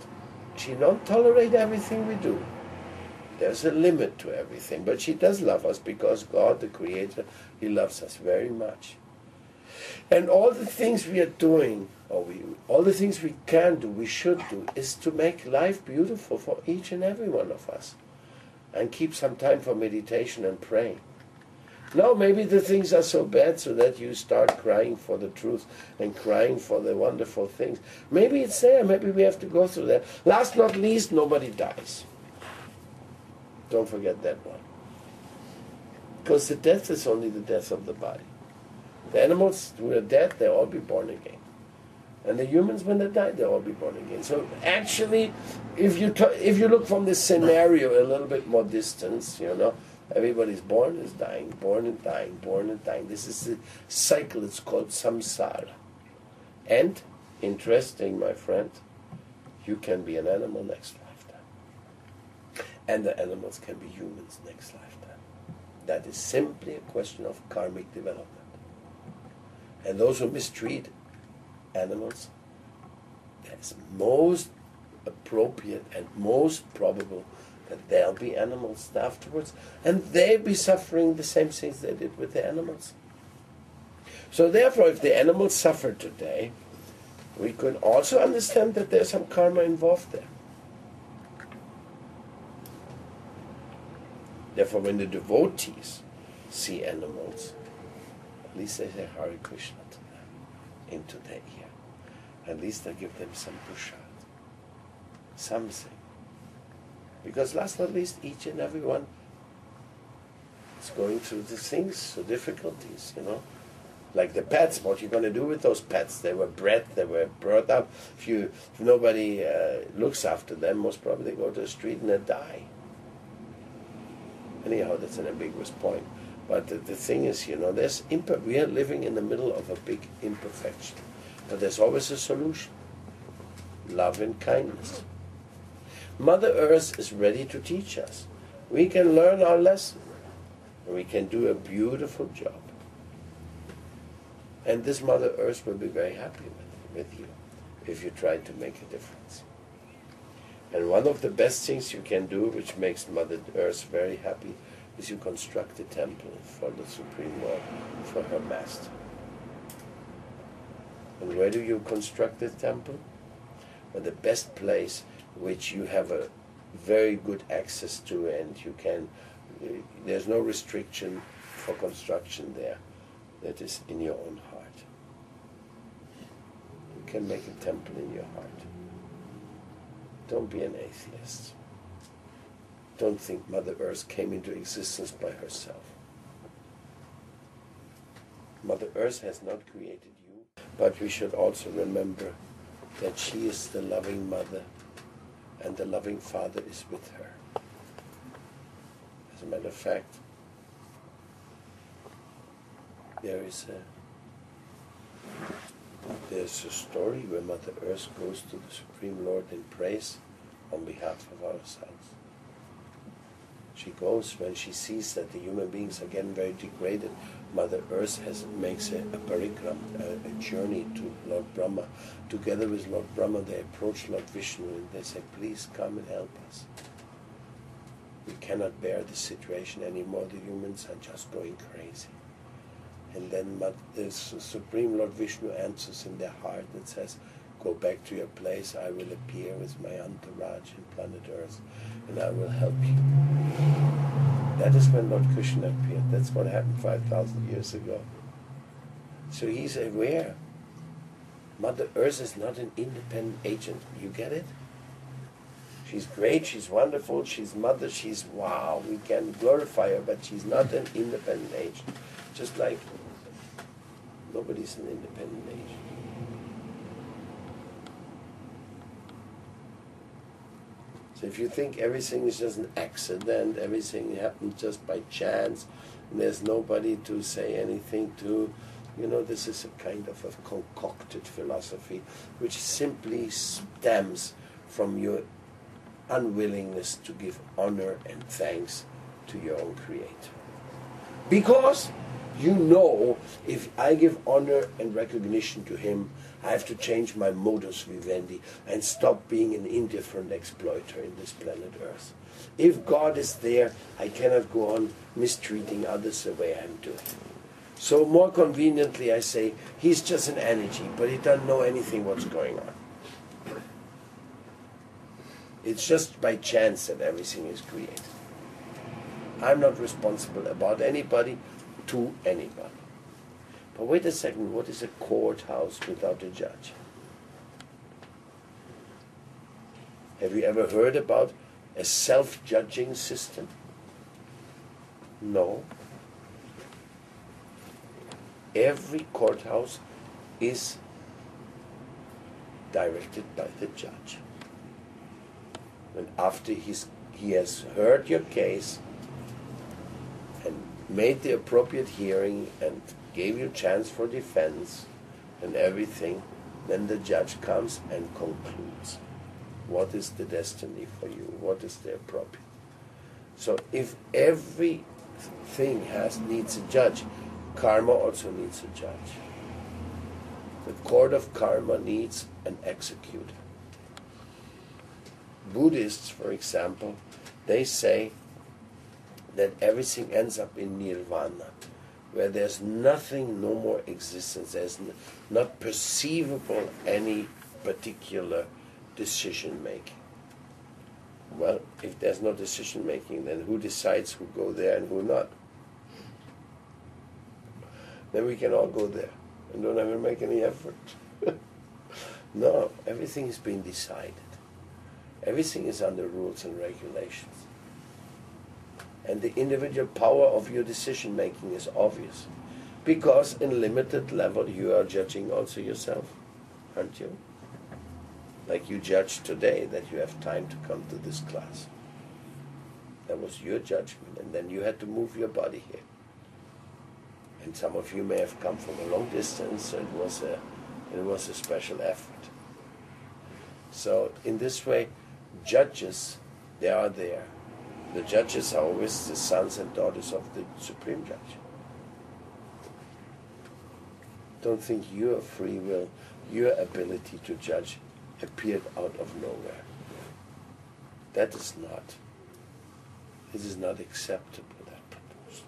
she don't tolerate everything we do. There's a limit to everything. But she does love us because God, the Creator, He loves us very much. And all the things we are doing, all the things we can do, we should do, is to make life beautiful for each and every one of us. And keep some time for meditation and praying. Now maybe the things are so bad so that you start crying for the truth and crying for the wonderful things. Maybe it's there, maybe we have to go through that. Last not least, nobody dies. Don't forget that one. Because the death is only the death of the body. The animals, who are dead, they'll all be born again. And the humans, when they die, they'll all be born again. So actually, if you look from this scenario a little bit more distance, everybody's born is dying, born and dying, born and dying. This is the cycle. It's called samsara. And, interesting, my friend, you can be an animal next lifetime. And the animals can be humans next lifetime. That is simply a question of karmic development. And those who mistreat animals, that's most appropriate and most probable that there'll be animals afterwards, and they'll be suffering the same things they did with the animals. So therefore, if the animals suffer today, we could also understand that there's some karma involved there. Therefore, when the devotees see animals, at least they say Hare Krishna to them, into their ear. At least they give them some prasad, something. Because last not least, each and every one is going through the things, the difficulties, Like the pets, what you're going to do with those pets? They were bred, they were brought up. If nobody looks after them, most probably they go to the street and they die. Anyhow, that's an ambiguous point. But the thing is, we are living in the middle of a big imperfection. But there's always a solution. Love and kindness. Mother Earth is ready to teach us. We can learn our lesson. And we can do a beautiful job. And this Mother Earth will be very happy with you if you try to make a difference. And one of the best things you can do, which makes Mother Earth very happy, is you construct a temple for the Supreme Lord, for her Master. And where do you construct the temple? Well, the best place which you have a very good access to, and there's no restriction for construction there. That is in your own heart. You can make a temple in your heart. Don't be an atheist. Don't think Mother Earth came into existence by herself. Mother Earth has not created you, but we should also remember that she is the loving mother and the loving Father is with her. As a matter of fact, there's a story where Mother Earth goes to the Supreme Lord and prays on behalf of ourselves. She goes when she sees that the human beings are getting very degraded Mother Earth makes a parikram, a journey to Lord Brahma. Together with Lord Brahma, they approach Lord Vishnu and they say, please come and help us. We cannot bear this situation anymore. The humans are just going crazy. And then the Supreme Lord Vishnu answers in their heart and says, go back to your place. I will appear with my entourage in planet Earth and I will help you. That is when Lord Krishna appeared. That's what happened 5,000 years ago. So he's aware. Mother Earth is not an independent agent. You get it? She's great, she's wonderful, she's mother, she's wow, we can glorify her, but she's not an independent agent. Just like nobody's an independent agent. So if you think everything is just an accident, everything happened just by chance, and there's nobody to say anything to, this is a kind of a concocted philosophy which simply stems from your unwillingness to give honor and thanks to your own Creator. Because if I give honor and recognition to Him, I have to change my modus vivendi and stop being an indifferent exploiter in this planet Earth. If God is there, I cannot go on mistreating others the way I'm doing. So more conveniently I say, He's just an energy, but He doesn't know anything what's going on. It's just by chance that everything is created. I'm not responsible about anybody to anybody. But wait a second, what is a courthouse without a judge? Have you ever heard about a self-judging system? No. Every courthouse is directed by the judge. And after he has heard your case and made the appropriate hearing and gave you chance for defense and everything, then the judge comes and concludes what is the destiny for you, what is the appropriate. So if everything needs a judge, karma also needs a judge. The court of karma needs an executor. Buddhists, for example, they say that everything ends up in nirvana, where there's nothing, no more existence, there's not perceivable any particular decision making. Well, if there's no decision making, then who decides who go there and who not? Then we can all go there and don't have to make any effort. No, everything has been decided. Everything is under rules and regulations. And the individual power of your decision making is obvious. Because in limited level you are judging also yourself, aren't you? Like you judged today that you have time to come to this class. That was your judgment, and then you had to move your body here. And some of you may have come from a long distance, so it was a special effort. So in this way, judges, they are there. The judges are always the sons and daughters of the Supreme Judge. Don't think your free will, your ability to judge appeared out of nowhere. That is not. This is not acceptable, that proposal.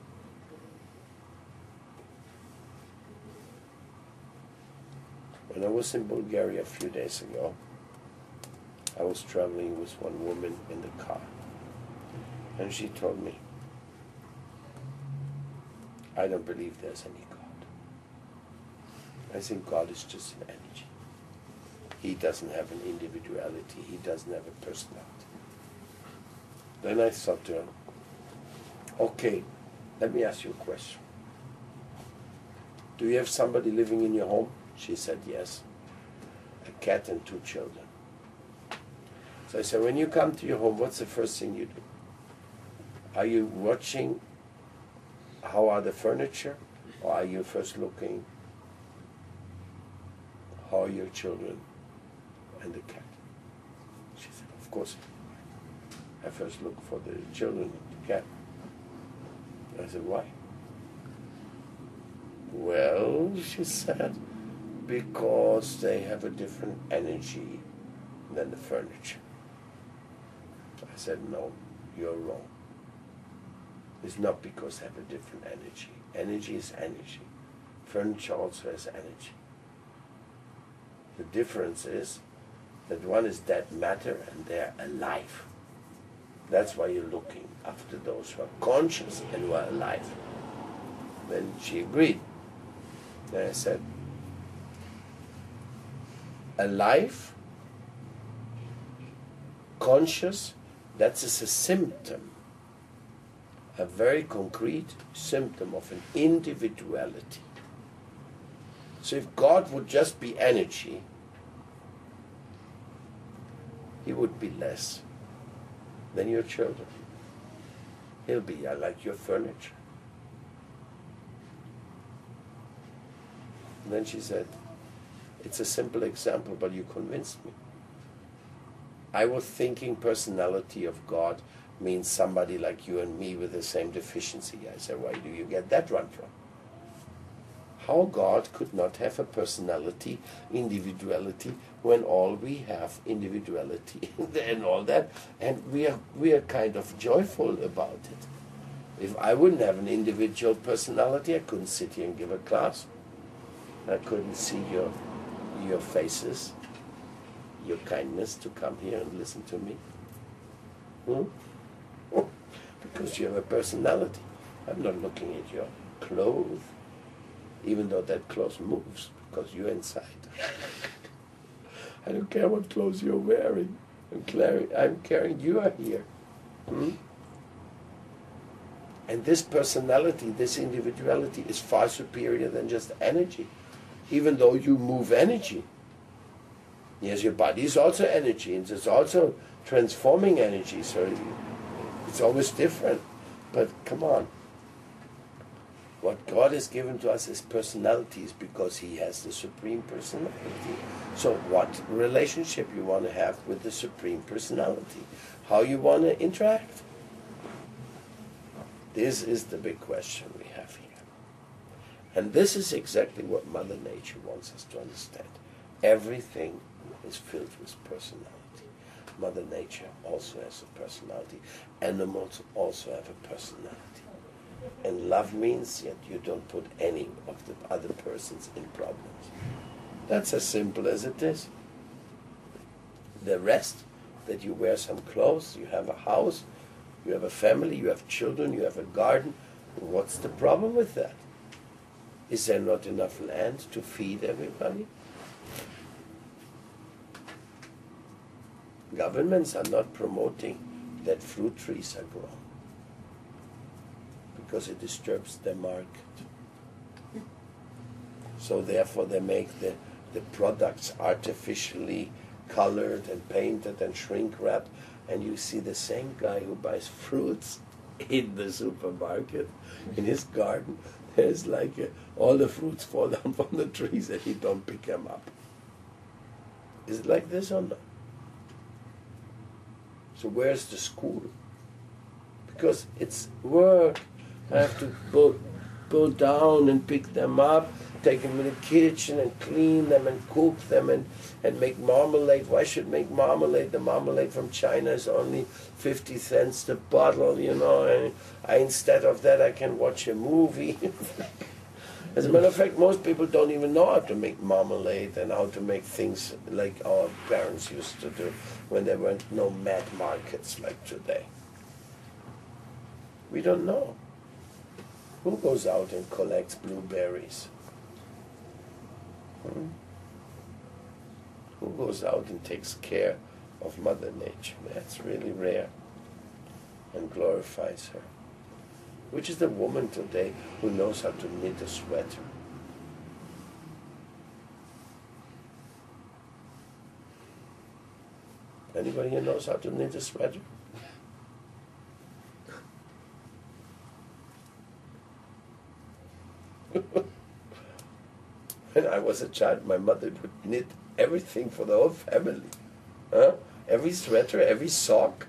When I was in Bulgaria a few days ago, I was traveling with one woman in the car. And she told me, I don't believe there's any God. I think God is just an energy. He doesn't have an individuality. He doesn't have a personality. Then I thought to her, okay, let me ask you a question. Do you have somebody living in your home? She said yes. A cat and 2 children. So I said, when you come to your home, what's the first thing you do? Are you watching how are the furniture? Or are you first looking how are your children and the cat? She said, of course. I first look for the children and the cat. I said, why? Well, she said, because they have a different energy than the furniture. I said, no, you're wrong. It's not because they have a different energy. Energy is energy. Furniture also has energy. The difference is that one is dead matter and they're alive. That's why you're looking after those who are conscious and who are alive. Then she agreed. Then I said, alive, conscious, that is a symptom, a very concrete symptom of an individuality. So if God would just be energy, he would be less than your children. He'll be like your furniture. And then she said, it's a simple example, but you convinced me. I was thinking personality of God means somebody like you and me with the same deficiency. I said, why do you get that one from? How God could not have a personality, individuality, when all we have individuality and all that, and we are kind of joyful about it. If I wouldn't have an individual personality, I couldn't sit here and give a class. I couldn't see your faces, your kindness to come here and listen to me. Because you have a personality. I'm not looking at your clothes, even though that clothes moves, because you're inside. I don't care what clothes you're wearing. I'm caring you are here. And this personality, this individuality is far superior than just energy. Even though you move energy. Yes, your body is also energy, and it's also transforming energy, so it's always different. But come on. What God has given to us is personalities because he has the Supreme Personality. So what relationship you want to have with the Supreme Personality? How you want to interact? This is the big question we have here. And this is exactly what Mother Nature wants us to understand. Everything is filled with personality. Mother Nature also has a personality. Animals also have a personality. And love means that you don't put any of the other persons in problems. That's as simple as it is. The rest, that you wear some clothes, you have a house, you have a family, you have children, you have a garden, what's the problem with that? Is there not enough land to feed everybody? Governments are not promoting that fruit trees are grown because it disturbs the market. So therefore they make the products artificially colored and painted and shrink wrapped, and you see the same guy who buys fruits in the supermarket, in his garden, there's like all the fruits fall down from the trees and he don't pick them up. Is it like this or not? So where's the school? Because it's work. I have to go down and pick them up, take them in the kitchen and clean them and cook them and make marmalade. Why should make marmalade? The marmalade from China is only 50 cents the bottle, and instead of that I can watch a movie. As a matter of fact, most people don't even know how to make marmalade and how to make things like our parents used to do when there weren't no mad markets like today. We don't know. Who goes out and collects blueberries? Who goes out and takes care of Mother Nature? That's really rare, and glorifies her. Which is the woman today who knows how to knit a sweater? Anybody here knows how to knit a sweater? When I was a child, my mother would knit everything for the whole family. Every sweater, every sock.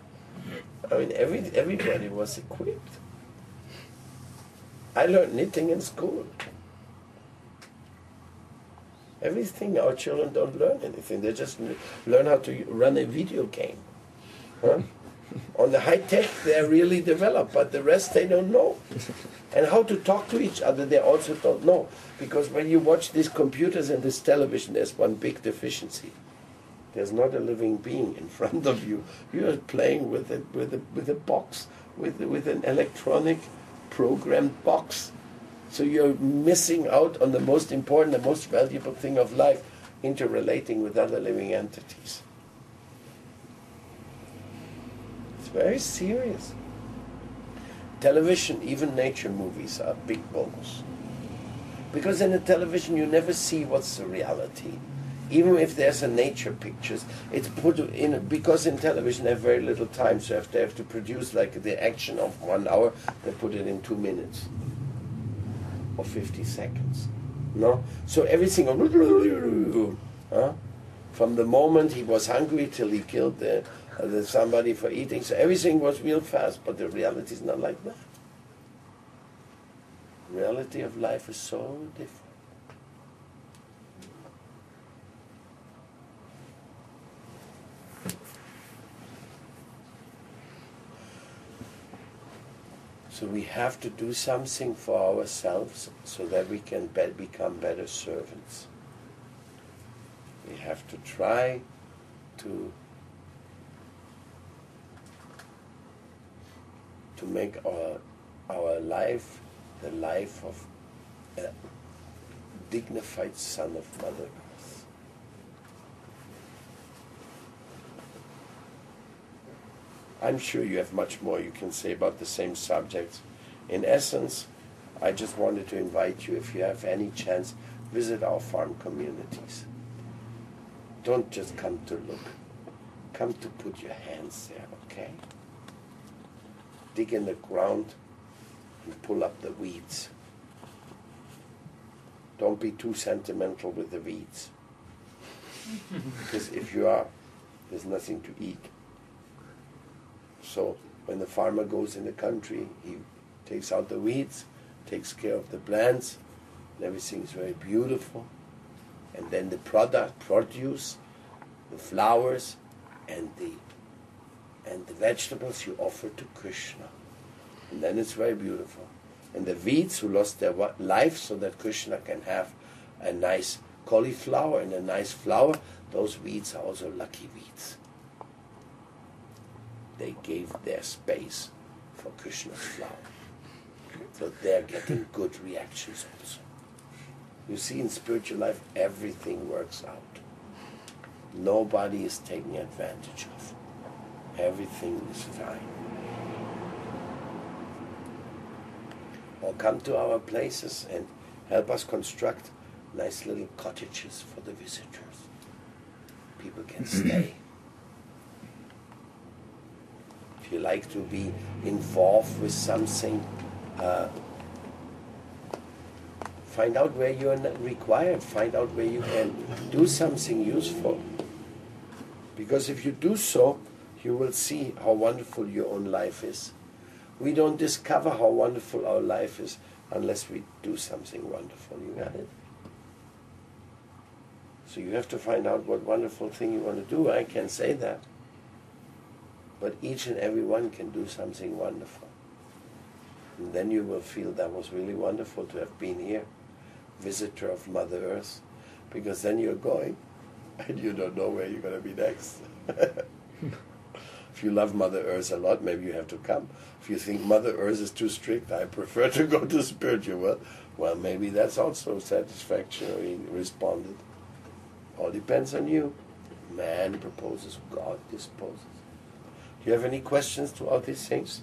I mean, everybody was equipped. I learned knitting in school. Everything. Our children don't learn anything. They just learn how to run a video game. Huh? On the high tech, they're really developed, but the rest they don't know. And how to talk to each other, they also don't know. Because when you watch these computers and this television, there's one big deficiency. There's not a living being in front of you. You are playing with a box, with an electronic programmed box. So you're missing out on the most important, the most valuable thing of life, interrelating with other living entities. It's very serious. Television, even nature movies, are big bogus. Because in a television you never see what's the reality. Even if there's a nature pictures, it's put in, because in television they have very little time, so if they have to produce like the action of 1 hour, they put it in 2 minutes. Or 50 seconds. No? So everything, huh? From the moment he was hungry till he killed somebody for eating, so everything was real fast, but the reality is not like that. The reality of life is so different. So we have to do something for ourselves so that we can become better servants. We have to try to make our life the life of a dignified son of Mother Earth. I'm sure you have much more you can say about the same subjects. In essence, I just wanted to invite you, if you have any chance, visit our farm communities. Don't just come to look. Come to put your hands there, okay? Dig in the ground and pull up the weeds. Don't be too sentimental with the weeds. Because if you are, there's nothing to eat. So when the farmer goes in the country, he takes out the weeds, takes care of the plants, and everything is very beautiful. And then the produce, the flowers, and the vegetables you offer to Krishna. And then it's very beautiful. And the weeds who lost their life so that Krishna can have a nice cauliflower and a nice flower, those weeds are also lucky weeds. They gave their space for Krishna's flower. So they're getting good reactions also. You see, in spiritual life, everything works out. Nobody is taking advantage of. Everything is fine. Or come to our places and help us construct nice little cottages for the visitors. People can stay. If you like to be involved with something, find out where you are required. Find out where you can do something useful. Because if you do so, you will see how wonderful your own life is. We don't discover how wonderful our life is unless we do something wonderful. You got it? So you have to find out what wonderful thing you want to do. I can say that. But each and every one can do something wonderful. And then you will feel that was really wonderful to have been here, visitor of Mother Earth, because then you're going and you don't know where you're going to be next. If you love Mother Earth a lot, maybe you have to come. If you think Mother Earth is too strict, I prefer to go to spiritual world, well, maybe that's also satisfactory responded. All depends on you. Man proposes, God disposes. Do you have any questions to all these things?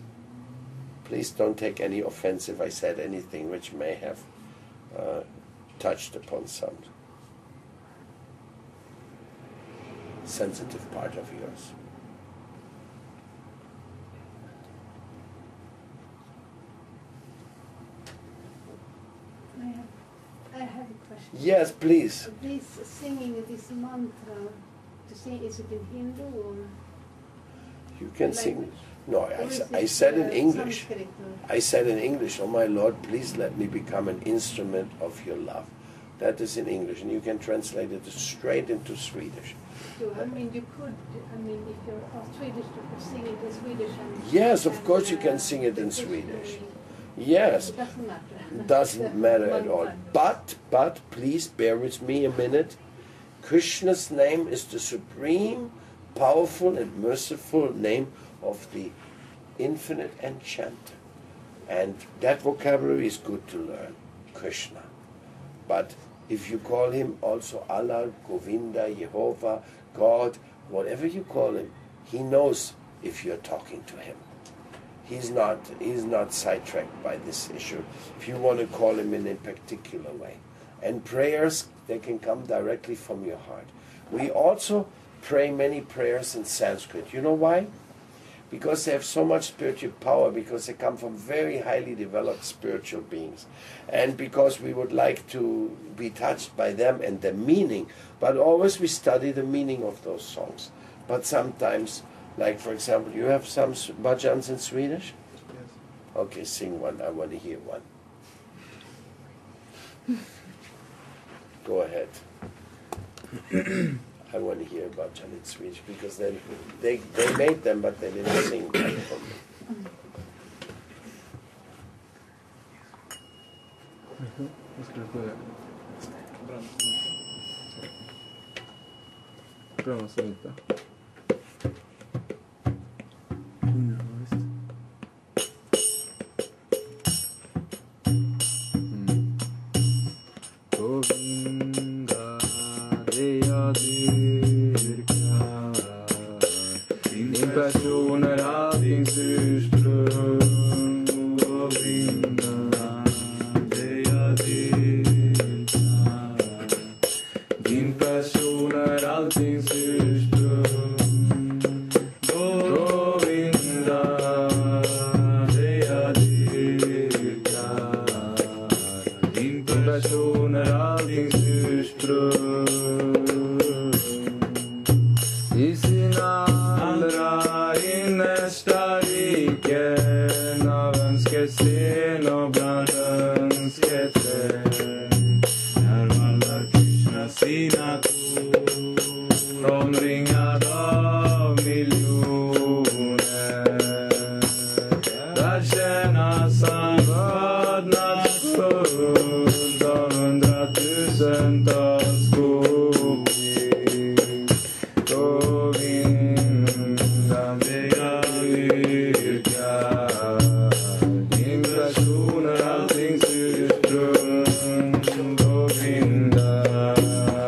Please don't take any offense if I said anything which may have touched upon some sensitive part of yours. I have a question. Yes, please. Please singing this mantra, to sing, is it in Hindu or? You can sing. Language? No, I said in English. Sanskrit, I said in English, oh my Lord, please let me become an instrument of your love. That is in English, and you can translate it straight into Swedish. So, I mean, you could, I mean, if you're Swedish, you could sing it in Swedish. And, Yes, of course you can sing it in Swedish. Yes. It doesn't matter. Doesn't matter at all. But, please bear with me a minute. Krishna's name is the supreme, powerful and merciful name of the infinite enchanter. And that vocabulary is good to learn, Krishna. But if you call him also Allah, Govinda, Jehovah, God, whatever you call him, he knows if you're talking to him. He's not sidetracked by this issue, if you want to call him in a particular way. And prayers, they can come directly from your heart. We also pray many prayers in Sanskrit. You know why? Because they have so much spiritual power, because they come from very highly developed spiritual beings. And because we would like to be touched by them and the meaning, but always we study the meaning of those songs. But sometimes, like for example, you have some bhajans in Swedish? Yes. Okay, sing one, I want to hear one. Go ahead. I want to hear about Janet Swedish because they made them, but they didn't sing them for me. Vad ska du börja? Bromsa lite. Ja, visst. Govinda, det jag dyrkar. Din person är alltings ursprung. Govinda, det jag dyrkar. Din person är alltings ursprung. Govinda, det jag dyrkar. Din person är alltings ursprung. I sina allra innersta riken av önskesten och bland önsketräd där vandrar Krishna sina kor omringad av miljoner. Där tjänas han vördnadsfullt av hundratusentals godis. Govinda, det jag yrkar. Din person är alltings ursprung. Govinda,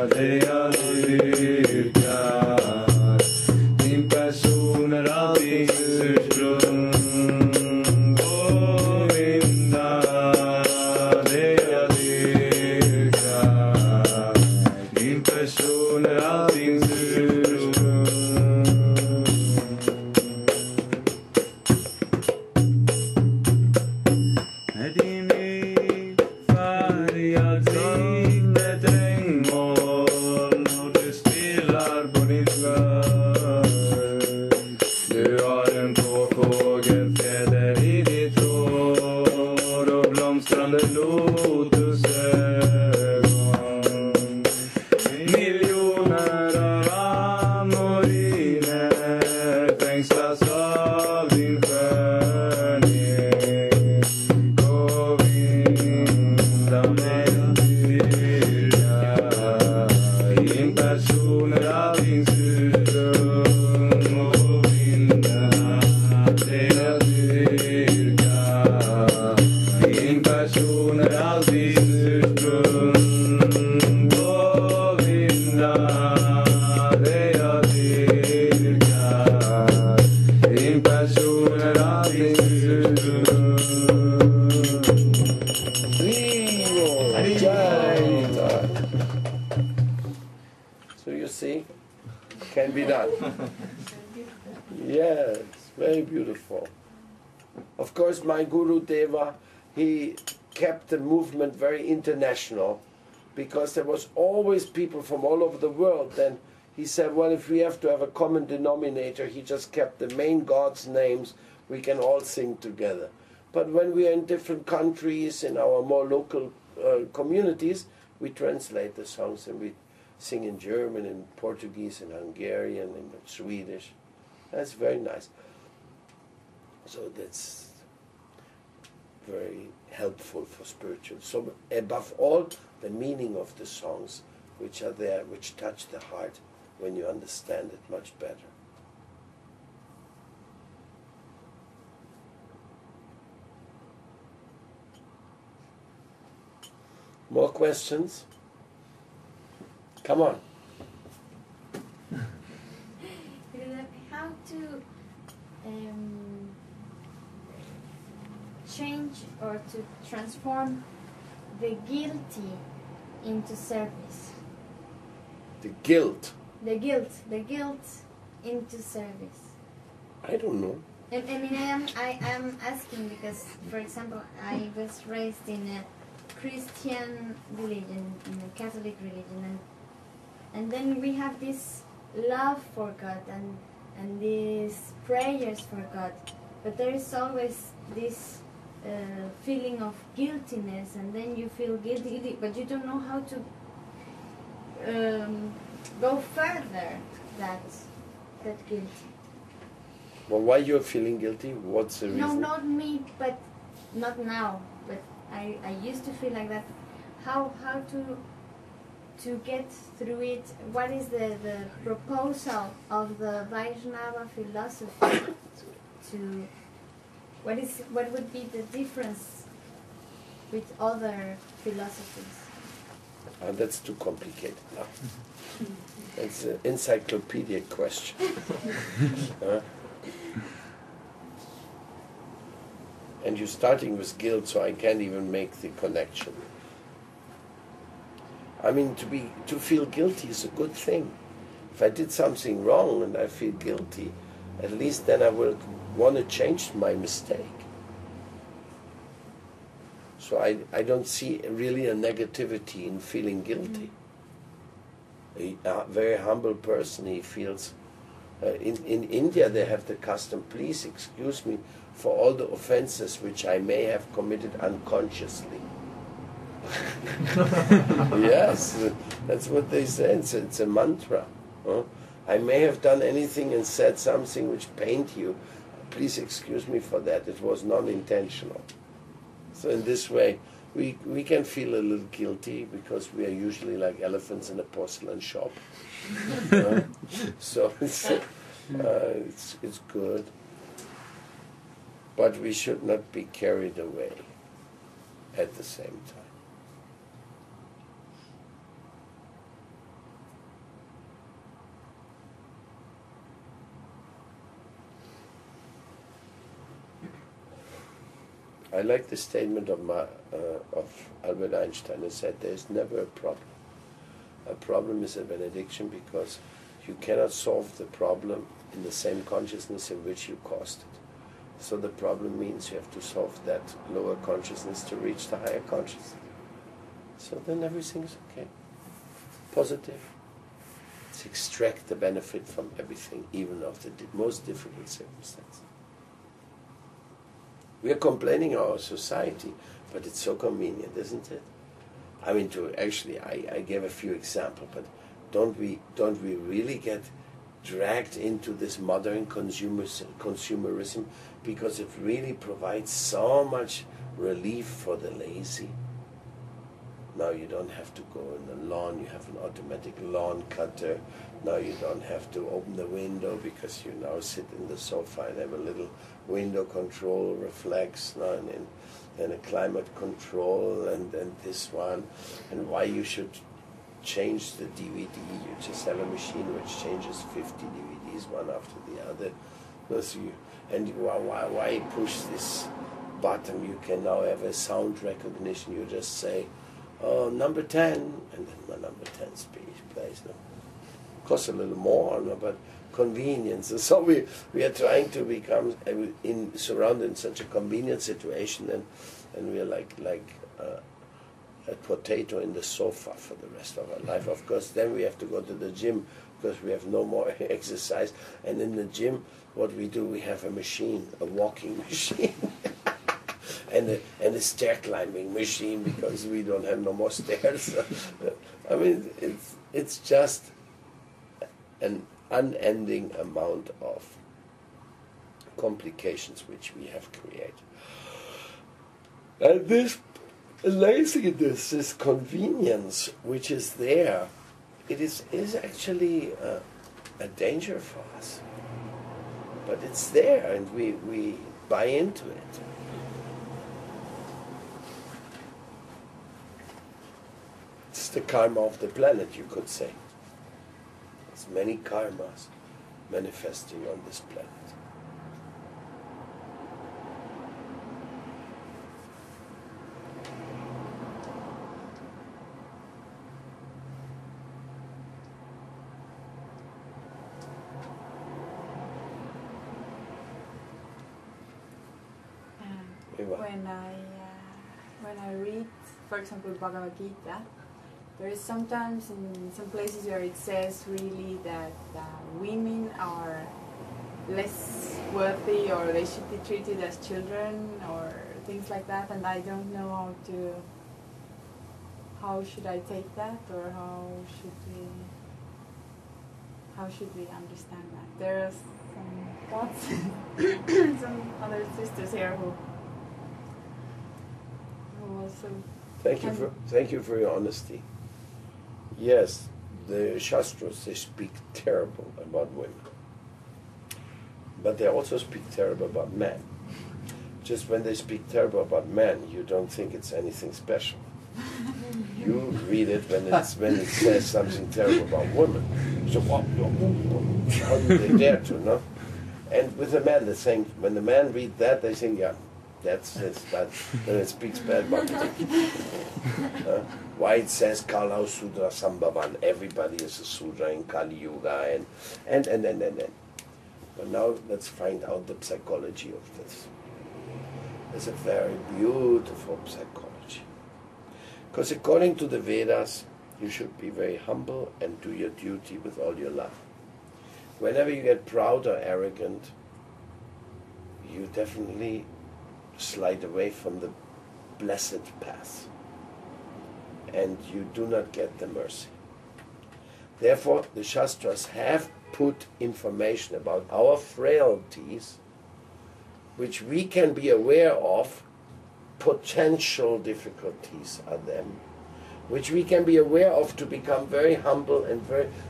det jag yrkar. Din person är alltings ursprung. Govinda, det jag yrkar. Din person är alltings ursprung. Med din färgad likt ett regnmoln och du stillar på din slöjd. Du har en tvåfågelfjäder i ditt hår och blomstrande lotusögon. Miljoner av amoriner fängslas av din skönhet. Govinda, det jag dyrkar. Din person är alltings ursprung. Govinda, det jag dyrkar. Din person är alltings ursprung. Govinda, det jag dyrkar. Din person är alltings ursprung. So you see, can be done. Yes, very beautiful. Of course, my Guru Deva, he kept the movement very international because there was always people from all over the world. Then he said, well, if we have to have a common denominator, he just kept the main gods' names, we can all sing together. But when we are in different countries, in our more local communities, we translate the songs and we sing in German, in Portuguese, in Hungarian, in Swedish. That's very nice. So that's very helpful for spiritual. So above all, the meaning of the songs which are there, which touch the heart when you understand it much better. More questions? Come on. How to change or to transform the guilty into service? The guilt. The guilt into service. I don't know. I mean, I am asking because, for example, I was raised in a Christian religion, in a Catholic religion, and then we have this love for God and these prayers for God, but there is always this feeling of guiltiness, and then you feel guilty, but you don't know how to go further that guilt. Well, why you're feeling guilty? What's the reason? No, not me, but not now. But I used to feel like that. How to get through it? What is the proposal of the Vaishnava philosophy? What would be the difference with other philosophies? That's too complicated now. It's an encyclopedic question. And you're starting with guilt, so I can't even make the connection. I mean, to feel guilty is a good thing. If I did something wrong and I feel guilty, at least then I will want to change my mistake. So I don't see really a negativity in feeling guilty. A very humble person, he feels... in India they have the custom, please excuse me for all the offenses which I may have committed unconsciously. Yes, that's what they say. It's a mantra. I may have done anything and said something which pained you. Please excuse me for that. It was non-intentional. So in this way, we can feel a little guilty because we are usually like elephants in a porcelain shop. So it's good. But we should not be carried away at the same time. I like the statement of Albert Einstein. He said, there is never a problem. A problem is a benediction because you cannot solve the problem in the same consciousness in which you caused it. So the problem means you have to solve that lower consciousness to reach the higher consciousness. So then everything is okay. Positive. Let's extract the benefit from everything, even of the most difficult circumstances. We are complaining our society, but it's so convenient, isn't it? I mean, I gave a few examples, but don't we really get dragged into this modern consumerism because it really provides so much relief for the lazy? Now you don't have to go in the lawn, you have an automatic lawn cutter. Now you don't have to open the window because you now sit in the sofa and have a little window control, reflex, and a climate control, and this one. And why you should change the DVD, you just have a machine which changes 50 DVDs one after the other. Why push this button? You can now have a sound recognition. You just say, oh, number 10, and then my number 10 speech plays. No? Costs a little more, no? But convenience. And so we are trying to become surrounded in such a convenient situation, and we are like a potato in the sofa for the rest of our life. Of course, then we have to go to the gym because we have no more exercise. And in the gym, what we do, we have a machine, a walking machine. and a stair climbing machine because we don't have no more stairs. I mean, it's just an unending amount of complications which we have created. And this laziness, this convenience which is there, it is actually a danger for us. But it's there and we buy into it. It's the karma of the planet, you could say. There's many karmas manifesting on this planet. When I read, for example, Bhagavad Gita, there is sometimes in some places where it says really that women are less worthy or they should be treated as children or things like that, and I don't know how should I take that, or how should we understand that? There are some thoughts, some other sisters here who also. Thank you for your honesty. Yes, the Shastras, they speak terrible about women. But they also speak terrible about men. Just when they speak terrible about men, you don't think it's anything special. You read it when it says something terrible about women. So what? How do they dare to, no? And with the men, they think when the men read that, they think, yeah, that's bad. Then it speaks bad about them. Why it says Kala Sudra Sambhavan, everybody is a Sudra in Kali Yuga, and. But now let's find out the psychology of this. It's a very beautiful psychology. Because according to the Vedas, you should be very humble and do your duty with all your love. Whenever you get proud or arrogant, you definitely slide away from the blessed path. And you do not get the mercy. Therefore, the Shastras have put information about our frailties, which we can be aware of. Potential difficulties are them, which we can be aware of to become very humble and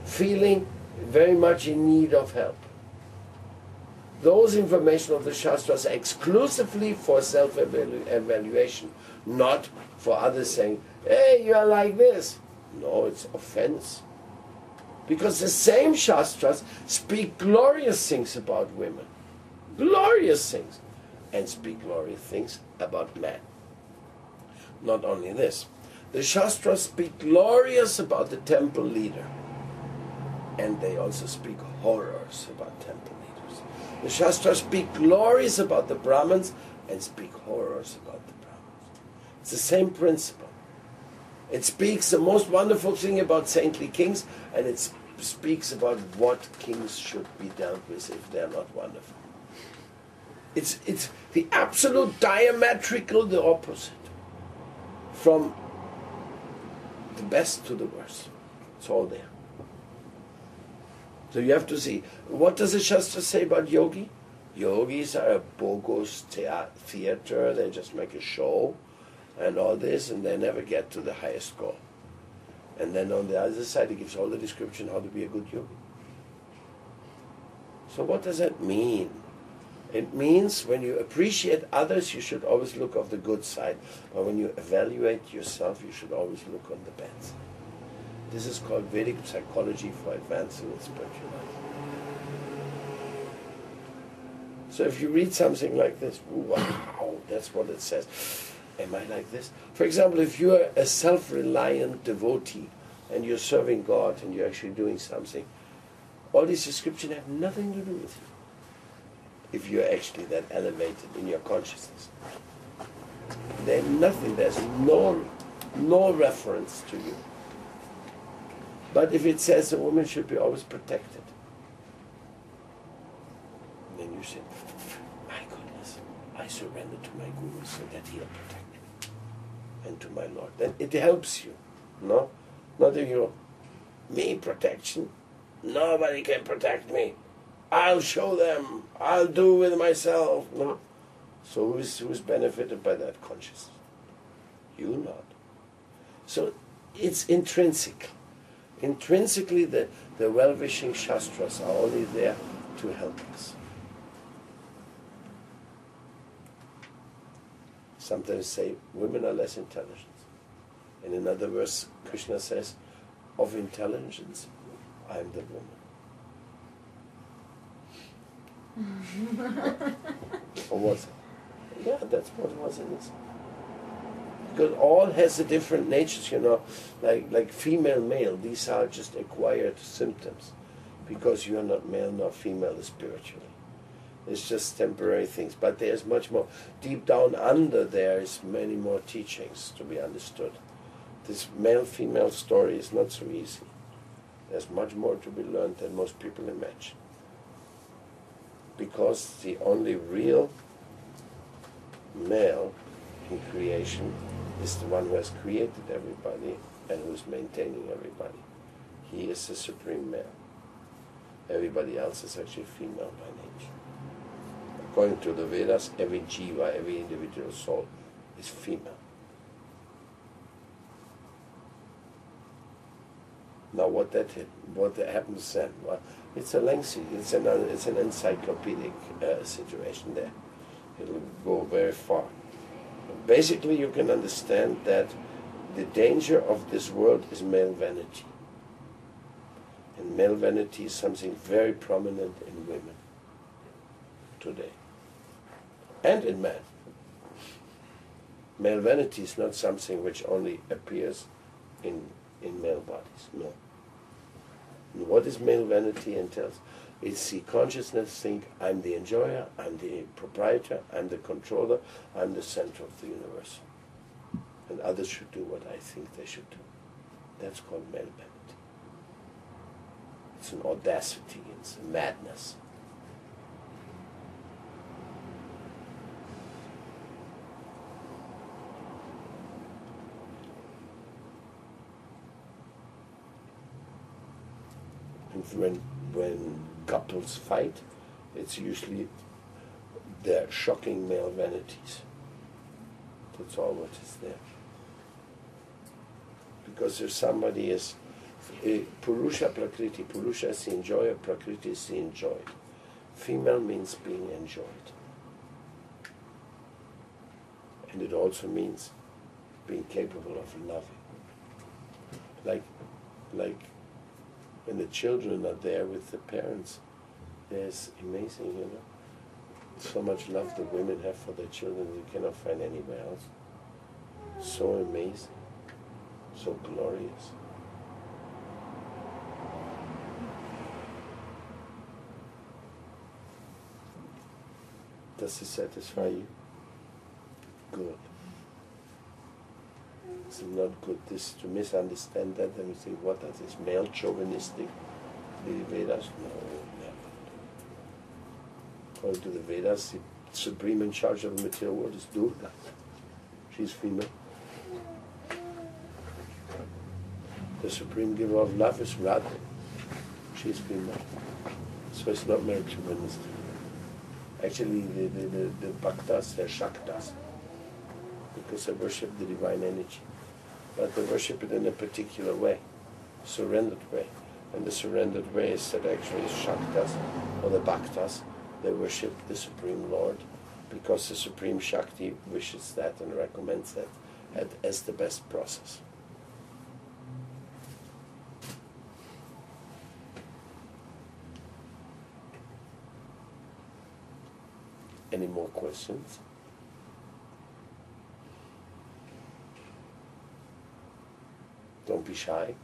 feeling very much in need of help. Those information of the Shastras are exclusively for self-evaluation, not for others saying, hey, you are like this. No, it's offense. Because the same Shastras speak glorious things about women. Glorious things. And speak glorious things about men. Not only this. The Shastras speak glorious about the temple leader. And they also speak horrors about temple leaders. The Shastras speak glorious about the Brahmins and speak horrors about the Brahmins. It's the same principle. It speaks the most wonderful thing about saintly kings, and it speaks about what kings should be dealt with if they're not wonderful. It's the absolute diametrical, the opposite. From the best to the worst. It's all there. So you have to see, what does the Shastra say about yogi? Yogis are a bogus theater, they just make a show and all this, and they never get to the highest goal. And then on the other side, it gives all the description how to be a good yogi. So what does that mean? It means when you appreciate others, you should always look on the good side. But when you evaluate yourself, you should always look on the bad side. This is called Vedic psychology for advancing in spiritual life. So if you read something like this, wow, that's what it says. Am I like this? For example, if you're a self-reliant devotee and you're serving God and you're actually doing something, all these descriptions have nothing to do with you. If you're actually that elevated in your consciousness. There's nothing, there's no reference to you. But if it says a woman should be always protected, then you you say, my goodness, I surrender to my Guru so that he'll protect me, and to my Lord. Then it helps you, no? Not if you, me protection, nobody can protect me. I'll show them, I'll do with myself. No. So who's benefited by that consciousness? You not. So it's intrinsic. Intrinsically the well-wishing Shastras are only there to help us. Sometimes say women are less intelligent. In another verse, Krishna says, of intelligence, I am the woman. Or was it? Yeah, that's what it was in this. Because all has a different natures, like female, male. These are just acquired symptoms, because you are not male nor female spiritually. It's just temporary things. But there's much more. Deep down under there is many more teachings to be understood. This male-female story is not so easy. There's much more to be learned than most people imagine. Because the only real male in creation is the one who has created everybody and who is maintaining everybody. He is the supreme male. Everybody else is actually female by nature. According to the Vedas, every jiva, every individual soul is female. Now what happens then? Well, it's an encyclopedic situation there. It'll go very far. Basically, you can understand that the danger of this world is male vanity. And male vanity is something very prominent in women today. And in men. Male vanity is not something which only appears in male bodies, no. And what is male vanity entails? It's the consciousness think, I'm the enjoyer, I'm the proprietor, I'm the controller, I'm the center of the universe. And others should do what I think they should do. That's called male vanity. It's an audacity, it's a madness. And when couples fight, it's usually their shocking male vanities. That's all what is there. Because if somebody is Purusha Prakriti, Purusha is the enjoyer, Prakriti is the enjoyed. Female means being enjoyed. And it also means being capable of loving. Like when the children are there with the parents, it's amazing, So much love the women have for their children you cannot find anywhere else. So amazing, so glorious. Does this satisfy you? Good. It's not good to misunderstand that and think, what is this male chauvinistic? The Vedas? No, never. According to the Vedas, the supreme in charge of the material world is Durga. She's female. The supreme giver of love is Radha. She's female. So it's not male chauvinistic. Actually, the bhaktas, they're shaktas, because they worship the divine energy. But they worship it in a particular way, surrendered way. And the surrendered way is that actually shaktas, or the bhaktas, they worship the Supreme Lord, because the Supreme Shakti wishes that and recommends that as the best process. Any more questions? Don't be shy.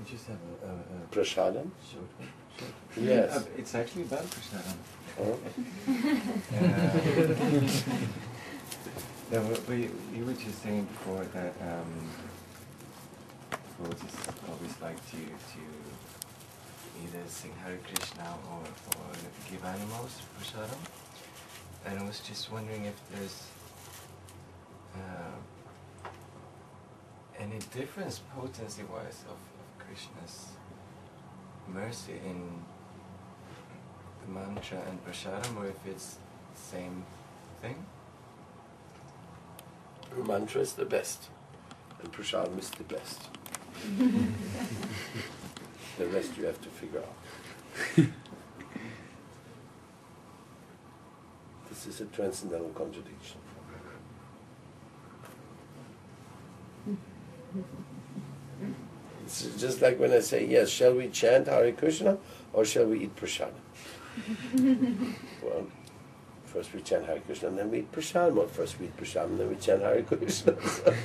We just have a Prasadam? short one. Yes. It's actually about Prasadam. Oh. You were just saying before that Lord is always like to either sing Hare Krishna or give animals prasadam. And I was just wondering if there's any difference potency-wise of Krishna's mercy in the mantra and prasadam, or if it's the same thing? The mantra is the best, and prasadam is the best. The rest you have to figure out. This is a transcendental contradiction. It's just like when I say, yes, shall we chant Hare Krishna or shall we eat prasadam? Well, first we chant Hare Krishna and then we eat prasadam, or first we eat prasadam and then we chant Hare Krishna.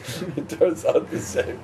So it turns out the same.